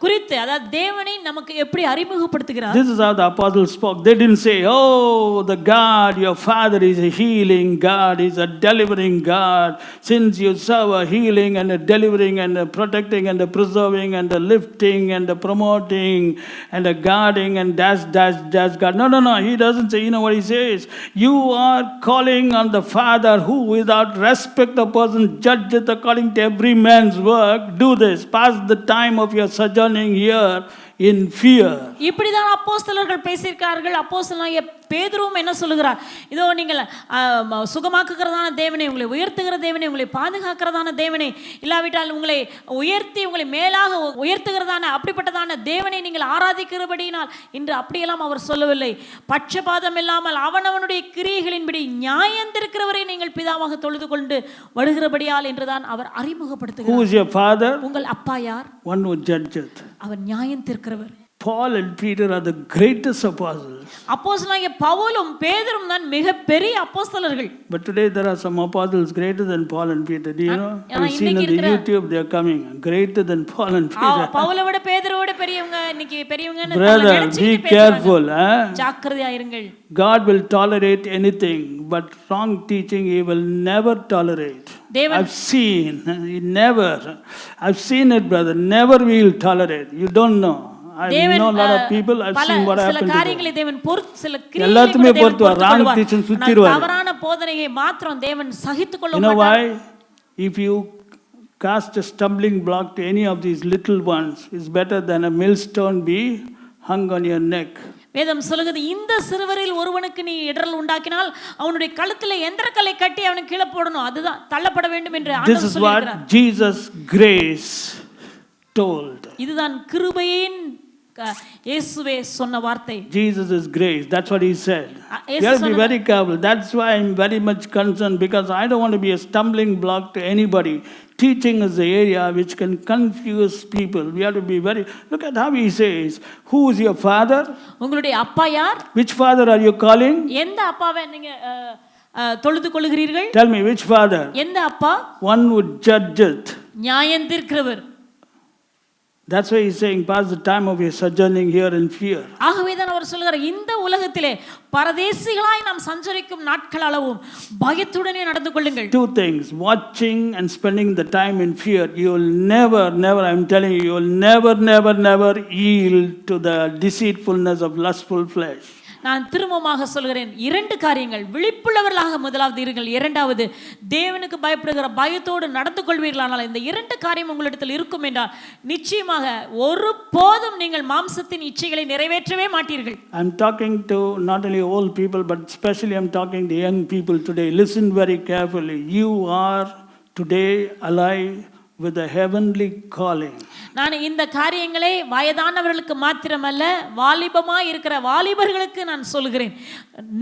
குறித்து, அதாவது தேவனை நமக்கு எப்படி அறிமுகப்படுத்துகிறார். This is how the apostles spoke. They didn't say, oh, the God, your Father is a healing God, is a delivering God. Since you serve a healing and a delivering and a protecting and a preserving and a lifting and a promoting and a guarding and dash God. No. He doesn't say, you know what he says? You are calling on the Father who without respect of person judgeth according to every man's work. Do this. Pass the time of your sojourning here in fear. இப்படிதான் அப்போஸ்தலர்கள் பேசியிருக்கார்கள். அப்போஸ்தலனாகிய பேதுருவும் என்ன சொல்லுகிறார்? இதோ நீங்கள் சுகமாக்குகிறதான தேவனே, உங்களை உயர்த்துகிற தேவனே, உங்களை பாதுகாக்கிறதான தேவனே, இல்லாவிட்டால் உங்களை உயர்த்தி உங்களை மேலாக உயர்த்துகிறதான அப்படிப்பட்டதான தேவனை நீங்கள் ஆராதிக்கிறபடியினால் இன்று அப்படியெல்லாம் அவர் சொல்லவில்லை. பட்சபாதம் இல்லாமல் அவனவனுடைய கிரியைகளின்படி நியாயந்திருக்கிறவரை நீங்கள் பிதாவாக தொழுது கொண்டு வருகிறபடியால் என்றுதான் அவர் அறிமுகப்படுத்துகிறார். Who is your father? உங்கள் அப்பா யார்? One who judgeth. அவர் நியாயம் தீர்க்கிறவர். Paul and Peter are the greatest apostles. அப்போஸ்தலனாகிய பவுலும் பேதுரும் தான் மிகப்பெரிய அப்போஸ்தலர்கள். But today there are some apostles greater than Paul and Peter. Do you know? I've seen on the YouTube they are coming greater than Paul and Peter. பவுலை விட பேதுருவோட பெரியவங்க இன்னைக்கு பெரியவங்கன்னு Brother, be careful. ஜாக்கிரதையா இருங்கள். God will tolerate anything, but wrong teaching he will never tolerate. I've seen it, brother. Never will tolerate. You don't know. I know a lot of people. I've seen what happened to them. காரியங்களை தேவன் சில எல்லாத்துமே பொறுத்துவார். wrong teaching சுத்திடுவார். தவறான போதனையை மாத்திரம் தேவன் சகித்துக் கொள்ள மாட்டார். You know why? If you cast a stumbling block to any of these little ones, it's better than a millstone be hung on your neck. வேதம் சொல்லுகிறது, இந்த சிறுவரில் ஒருவனுக்கு நீ இடறல் உண்டாக்கினால் அவனுடைய கழுத்துல எந்திரக்கல்லை கட்டி அவனுக்கு கீழே போடணும், அதுதான் தள்ளப்பட வேண்டும் என்று ஆண்டவர் சொல்லியிருக்கிறார். This is what Jesus grace told. இதுதான் கிருபையின் இயேசுவே சொன்ன வார்த்தை. Jesus is grace. That's what he said. You have to be very careful. That's why I'm very much concerned, because I don't want to be a stumbling block to anybody. Teaching is the area which can confuse people. We have to be very, look at how he says, who is your father? உங்களுடைய அப்பா யார்? Which father are you calling? எந்த அப்பாவை நீங்க தொழுது கொள்கிறீர்கள்? Tell me, which father? எந்த அப்பா? One would judge it. நியாயம் தீர்க்கிறவர். That's why he's saying, pass the time of your sojourning here in fear. ஆகவேதான் அவர் சொல்கிறார், இந்த உலகத்திலே பரதேசிகளாய் நாம் சஞ்சரிக்கும் நாட்கள் அளவும் பயத்துடனே நடந்து கொள்ளுங்கள். Two things, watching and spending the time in fear. You will never, I'm telling you, you will never yield to the deceitfulness of lustful flesh. நான் திரும்பமாக சொல்கிறேன், இரண்டு காரியங்கள். விழிப்புள்ளவர்களாக முதலாவது இருங்கள், இரண்டாவது தேவனுக்கு பயப்படுகிற பயத்தோடு நடந்து கொள்வீர்களானால் இந்த இரண்டு காரியம் உங்களிடத்தில் இருக்கும் என்றால் நிச்சயமாக ஒரு போதும் நீங்கள் மாம்சத்தின் இச்சைகளை நிறைவேற்றவே மாட்டீர்கள். I'm talking to not only old people but especially I'm talking to young people today. Listen very carefully. You are today alive with a heavenly calling. நான் இந்த காரியங்களை வயதானவர்களுக்கு மாத்திரமல்ல, வாலிபமாய் இருக்கிற வாலிபர்களுக்கு நான் சொல்கிறேன்.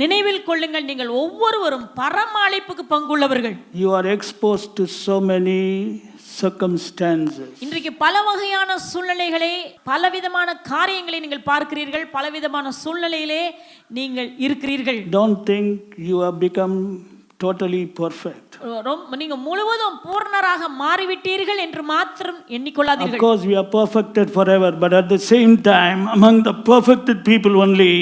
நினைவில் கொள்ளுங்கள், நீங்கள் ஒவ்வொருவரும் பரம அழைப்புக்கு பங்குள்ளவர்கள். You are exposed to so many circumstances. இன்றைக்கு பல வகையான சூழ்நிலைகளை, பலவிதமான காரியங்களை நீங்கள் பார்க்கிறீர்கள், பலவிதமான சூழ்நிலையிலே நீங்கள் இருக்கிறீர்கள். Don't think you have become totally perfect. நீங்க முழுவதும் பூர்ணராக மாறிவிட்டீர்கள் என்று மாத்திரம் எண்ணிக்கொள்ளாதீர்கள். Of course we are perfected forever, but at the same time among the perfected people only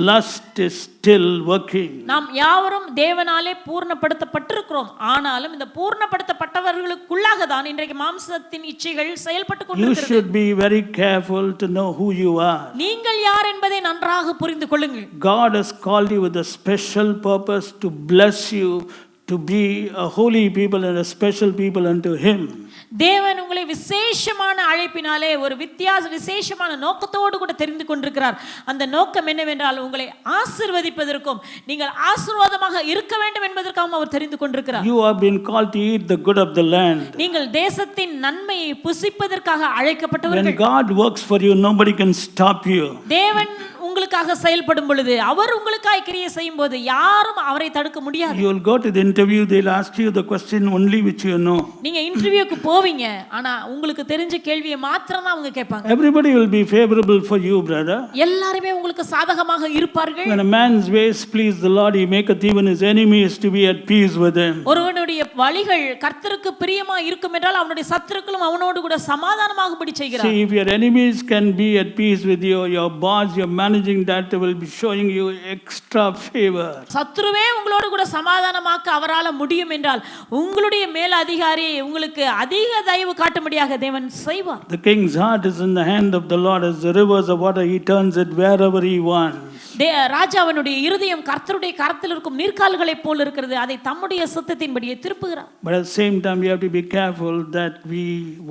lust is still working. நாம் யாவரும் தேவனாலே பூர்ணப்படுத்தப்பட்டிருக்கிறோம். ஆனாலும் இந்த பூர்ணப்படுத்தப்பட்டவர்களுக்குள்ளாக தான் இன்றைக்கு மாம்சத்தின் இச்சைகள் செயல்பட்டு கொண்டிருக்கிறது. You should be very careful to know who you are. நீங்கள் யார் என்பதை நன்றாக புரிந்து கொள்ளுங்கள். God has called you with a special purpose to bless you, to be a holy people and a special people unto him. தேவன் உங்களை விசேஷமான அழைப்பினாலே ஒரு விசேஷமான நோக்கத்தோடு கூட தெரிந்து கொண்டிருக்கிறார். அந்த நோக்கம் என்னவென்றால் உங்களை ஆசீர்வதிப்பதற்கும் நீங்கள் ஆசீர்வாதமாக இருக்க வேண்டும் என்பதற்காகவும் அவர் தெரிந்து கொண்டிருக்கிறார். You have been called to eat the good of the land. நீங்கள் தேசத்தின் நன்மையை புசிப்பதற்காக அழைக்கப்பட்டவர்கள். When God works for you, nobody can stop you. தேவன் உங்களுக்காக செயல்படும் பொழுது, அவர் உங்களுக்காக கிரியை செய்யும் போது யாரும் அவரை தடுக்க முடியாது. You will go to the interview, they'll ask you the question only which you know. நீங்க இன்டர்வியூக்கு போவீங்க, ஆனா உங்களுக்கு தெரிஞ்ச கேள்வியை மாத்திரம் தான் அவங்க கேட்பாங்க. Everybody will be favorable for you, brother. எல்லாரும் உங்களுக்கு சாதகமாக இருப்பார்கள். When a man's ways please the Lord, he maketh even his enemies to be at peace with him. ஒருவனுடைய வழிகள் கர்த்தருக்கு பிரியமா இருக்கும் என்றால் அவனுடைய சத்துருக்களும் அவனோடு கூட சமாதானமாகும்படி செய்கிறார். See, if your enemies can be at peace with you, your boss, your managing director will be showing you extra favor. சத்துருவே உங்களோடு கூட சமாதானமாக்க அவரால முடியும் என்றால் உங்களுடைய மேல் அதிகாரி உங்களுக்கு அதிக தயவு காட்டும்படியாக தேவன் செய்வார். The king's heart is in the hand of the Lord as the rivers of water, he turns it wherever he wants. ராஜாவினுடைய இருதயம் கர்த்தருடைய கரத்தில் இருக்கும் நீர்க்கால்களைப் போல இருக்கிறது, அதை தம்முடைய சித்தத்தின்படியே திருப்புகிறார். But at the same time we have to be careful that we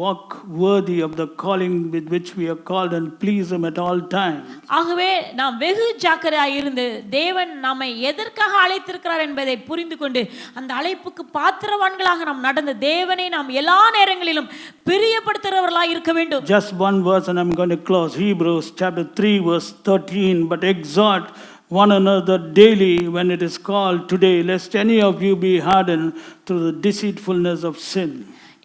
walk worthy of the calling with which we are called and please him at all times. ஆகவே நாம் வெகு ஜாக்கிரதையாக இருந்து தேவன் நம்மை எதற்காக அழைத்திருக்கிறார் என்பதை புரிந்து கொண்டு அந்த அழைப்புக்கு பாத்திரவான்களாக நாம் நடந்து தேவனை நாம் எல்லா நேரங்களிலும் பிரியப்படுத்துகிறவர்களாக இருக்க வேண்டும். Just one verse and I'm going to close. Hebrews chapter 3 verse 13. But exhort one another daily when it is called today, lest any of you be hardened through the deceitfulness of sin.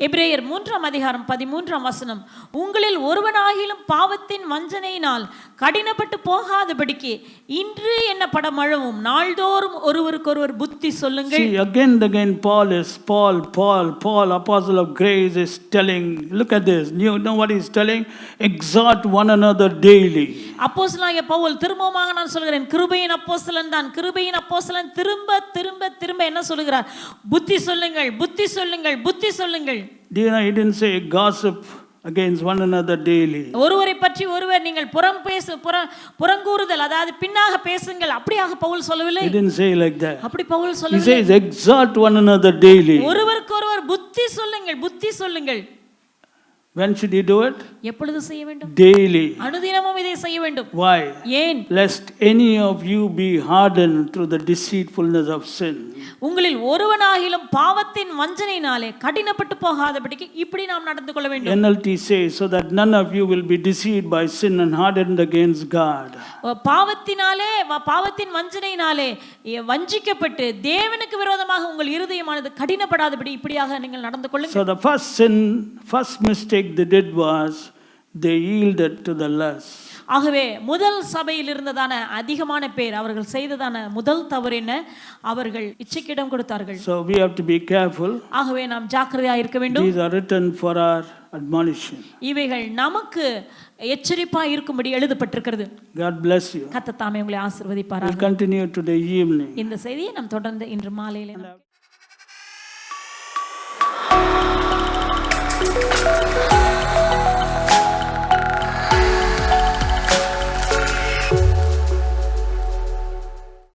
எபிரேயர் 3:13 உங்களில் ஒருவனாகிலும் பாவத்தின் வஞ்சனையினால் கடினப்பட்டு போகாதபடிக்கு இன்று என்ன படமழவும் நாள்தோறும் ஒருவருக்கொருவர் புத்தி சொல்லுங்கள். See, again Paul, apostle of grace, is telling, look at this, you know what he's telling? Exhort one another daily. அப்போஸ்தலனாகிய பவுல் திரும்பமாக நான் சொல்கிறேன், கிருபையின் அப்போஸ்தலன் தான். கிருபையின் அப்போஸ்தலன் திரும்ப என்ன சொல்கிறார்? புத்தி சொல்லுங்கள், புத்தி சொல்லுங்கள், புத்தி சொல்லுங்கள். Do you know, he didn't say gossip against one another daily. ஒருவரை பற்றி ஒருவர் நீங்கள் புறங்கூறுதல், அதாவது பின்னாக பேசுங்கள், அப்படியாக பவுல் சொல்லவில்லை. He didn't say like that. அப்படி பவுல் சொல்லவில்லை. He says exhort one another daily. ஒருவருக்கொருவர் புத்தி சொல்லுங்கள், புத்தி சொல்லுங்கள். When should he do it? எப்பொழுது செய்ய வேண்டும்? Daily. அனுதினமும் இதை செய்ய வேண்டும். Why? ஏன்? Lest any of you be hardened through the deceitfulness of sin. உங்களில் ஒருவனாகிலும் பாவத்தின் வஞ்சனையினாலே கடினப்பட்டு போகாதபடிக்கு இப்படி நாம் நடந்து கொள்ள வேண்டும். NLT says, so that none of you will be deceived by sin and hardened against God. பாவத்தின் வஞ்சனையினாலே வஞ்சிக்கப்பட்டு தேவனுக்கு விரோதமாக உங்கள் இருதயமானது கடினப்படாதபடி இப்படியாக நீங்கள் நடந்து கொள்ளுங்கள். So the first mistake they did was they yielded to the lust. ஆகவே முதல் சபையில் இருந்ததான அதிகமான பேர் அவர்கள் செய்ததான முதல் தவறு என்ன? அவர்கள் இச்சைக்கிடம் கொடுத்தார்கள். So we have to be careful. ஆகவே நாம் ஜாக்கிரதையாக இருக்க வேண்டும். These are written for our admonition. இவைகள் நமக்கு எச்சரிப்பாய் இருக்கும்படி எழுதப்பட்டிருக்கிறது. God bless you. கர்த்தர் தாமே உங்களை ஆசீர்வதிப்பாராக. We'll continue today evening. இந்த செய்தியை நாம் தொடர்ந்து இன்று மாலையிலே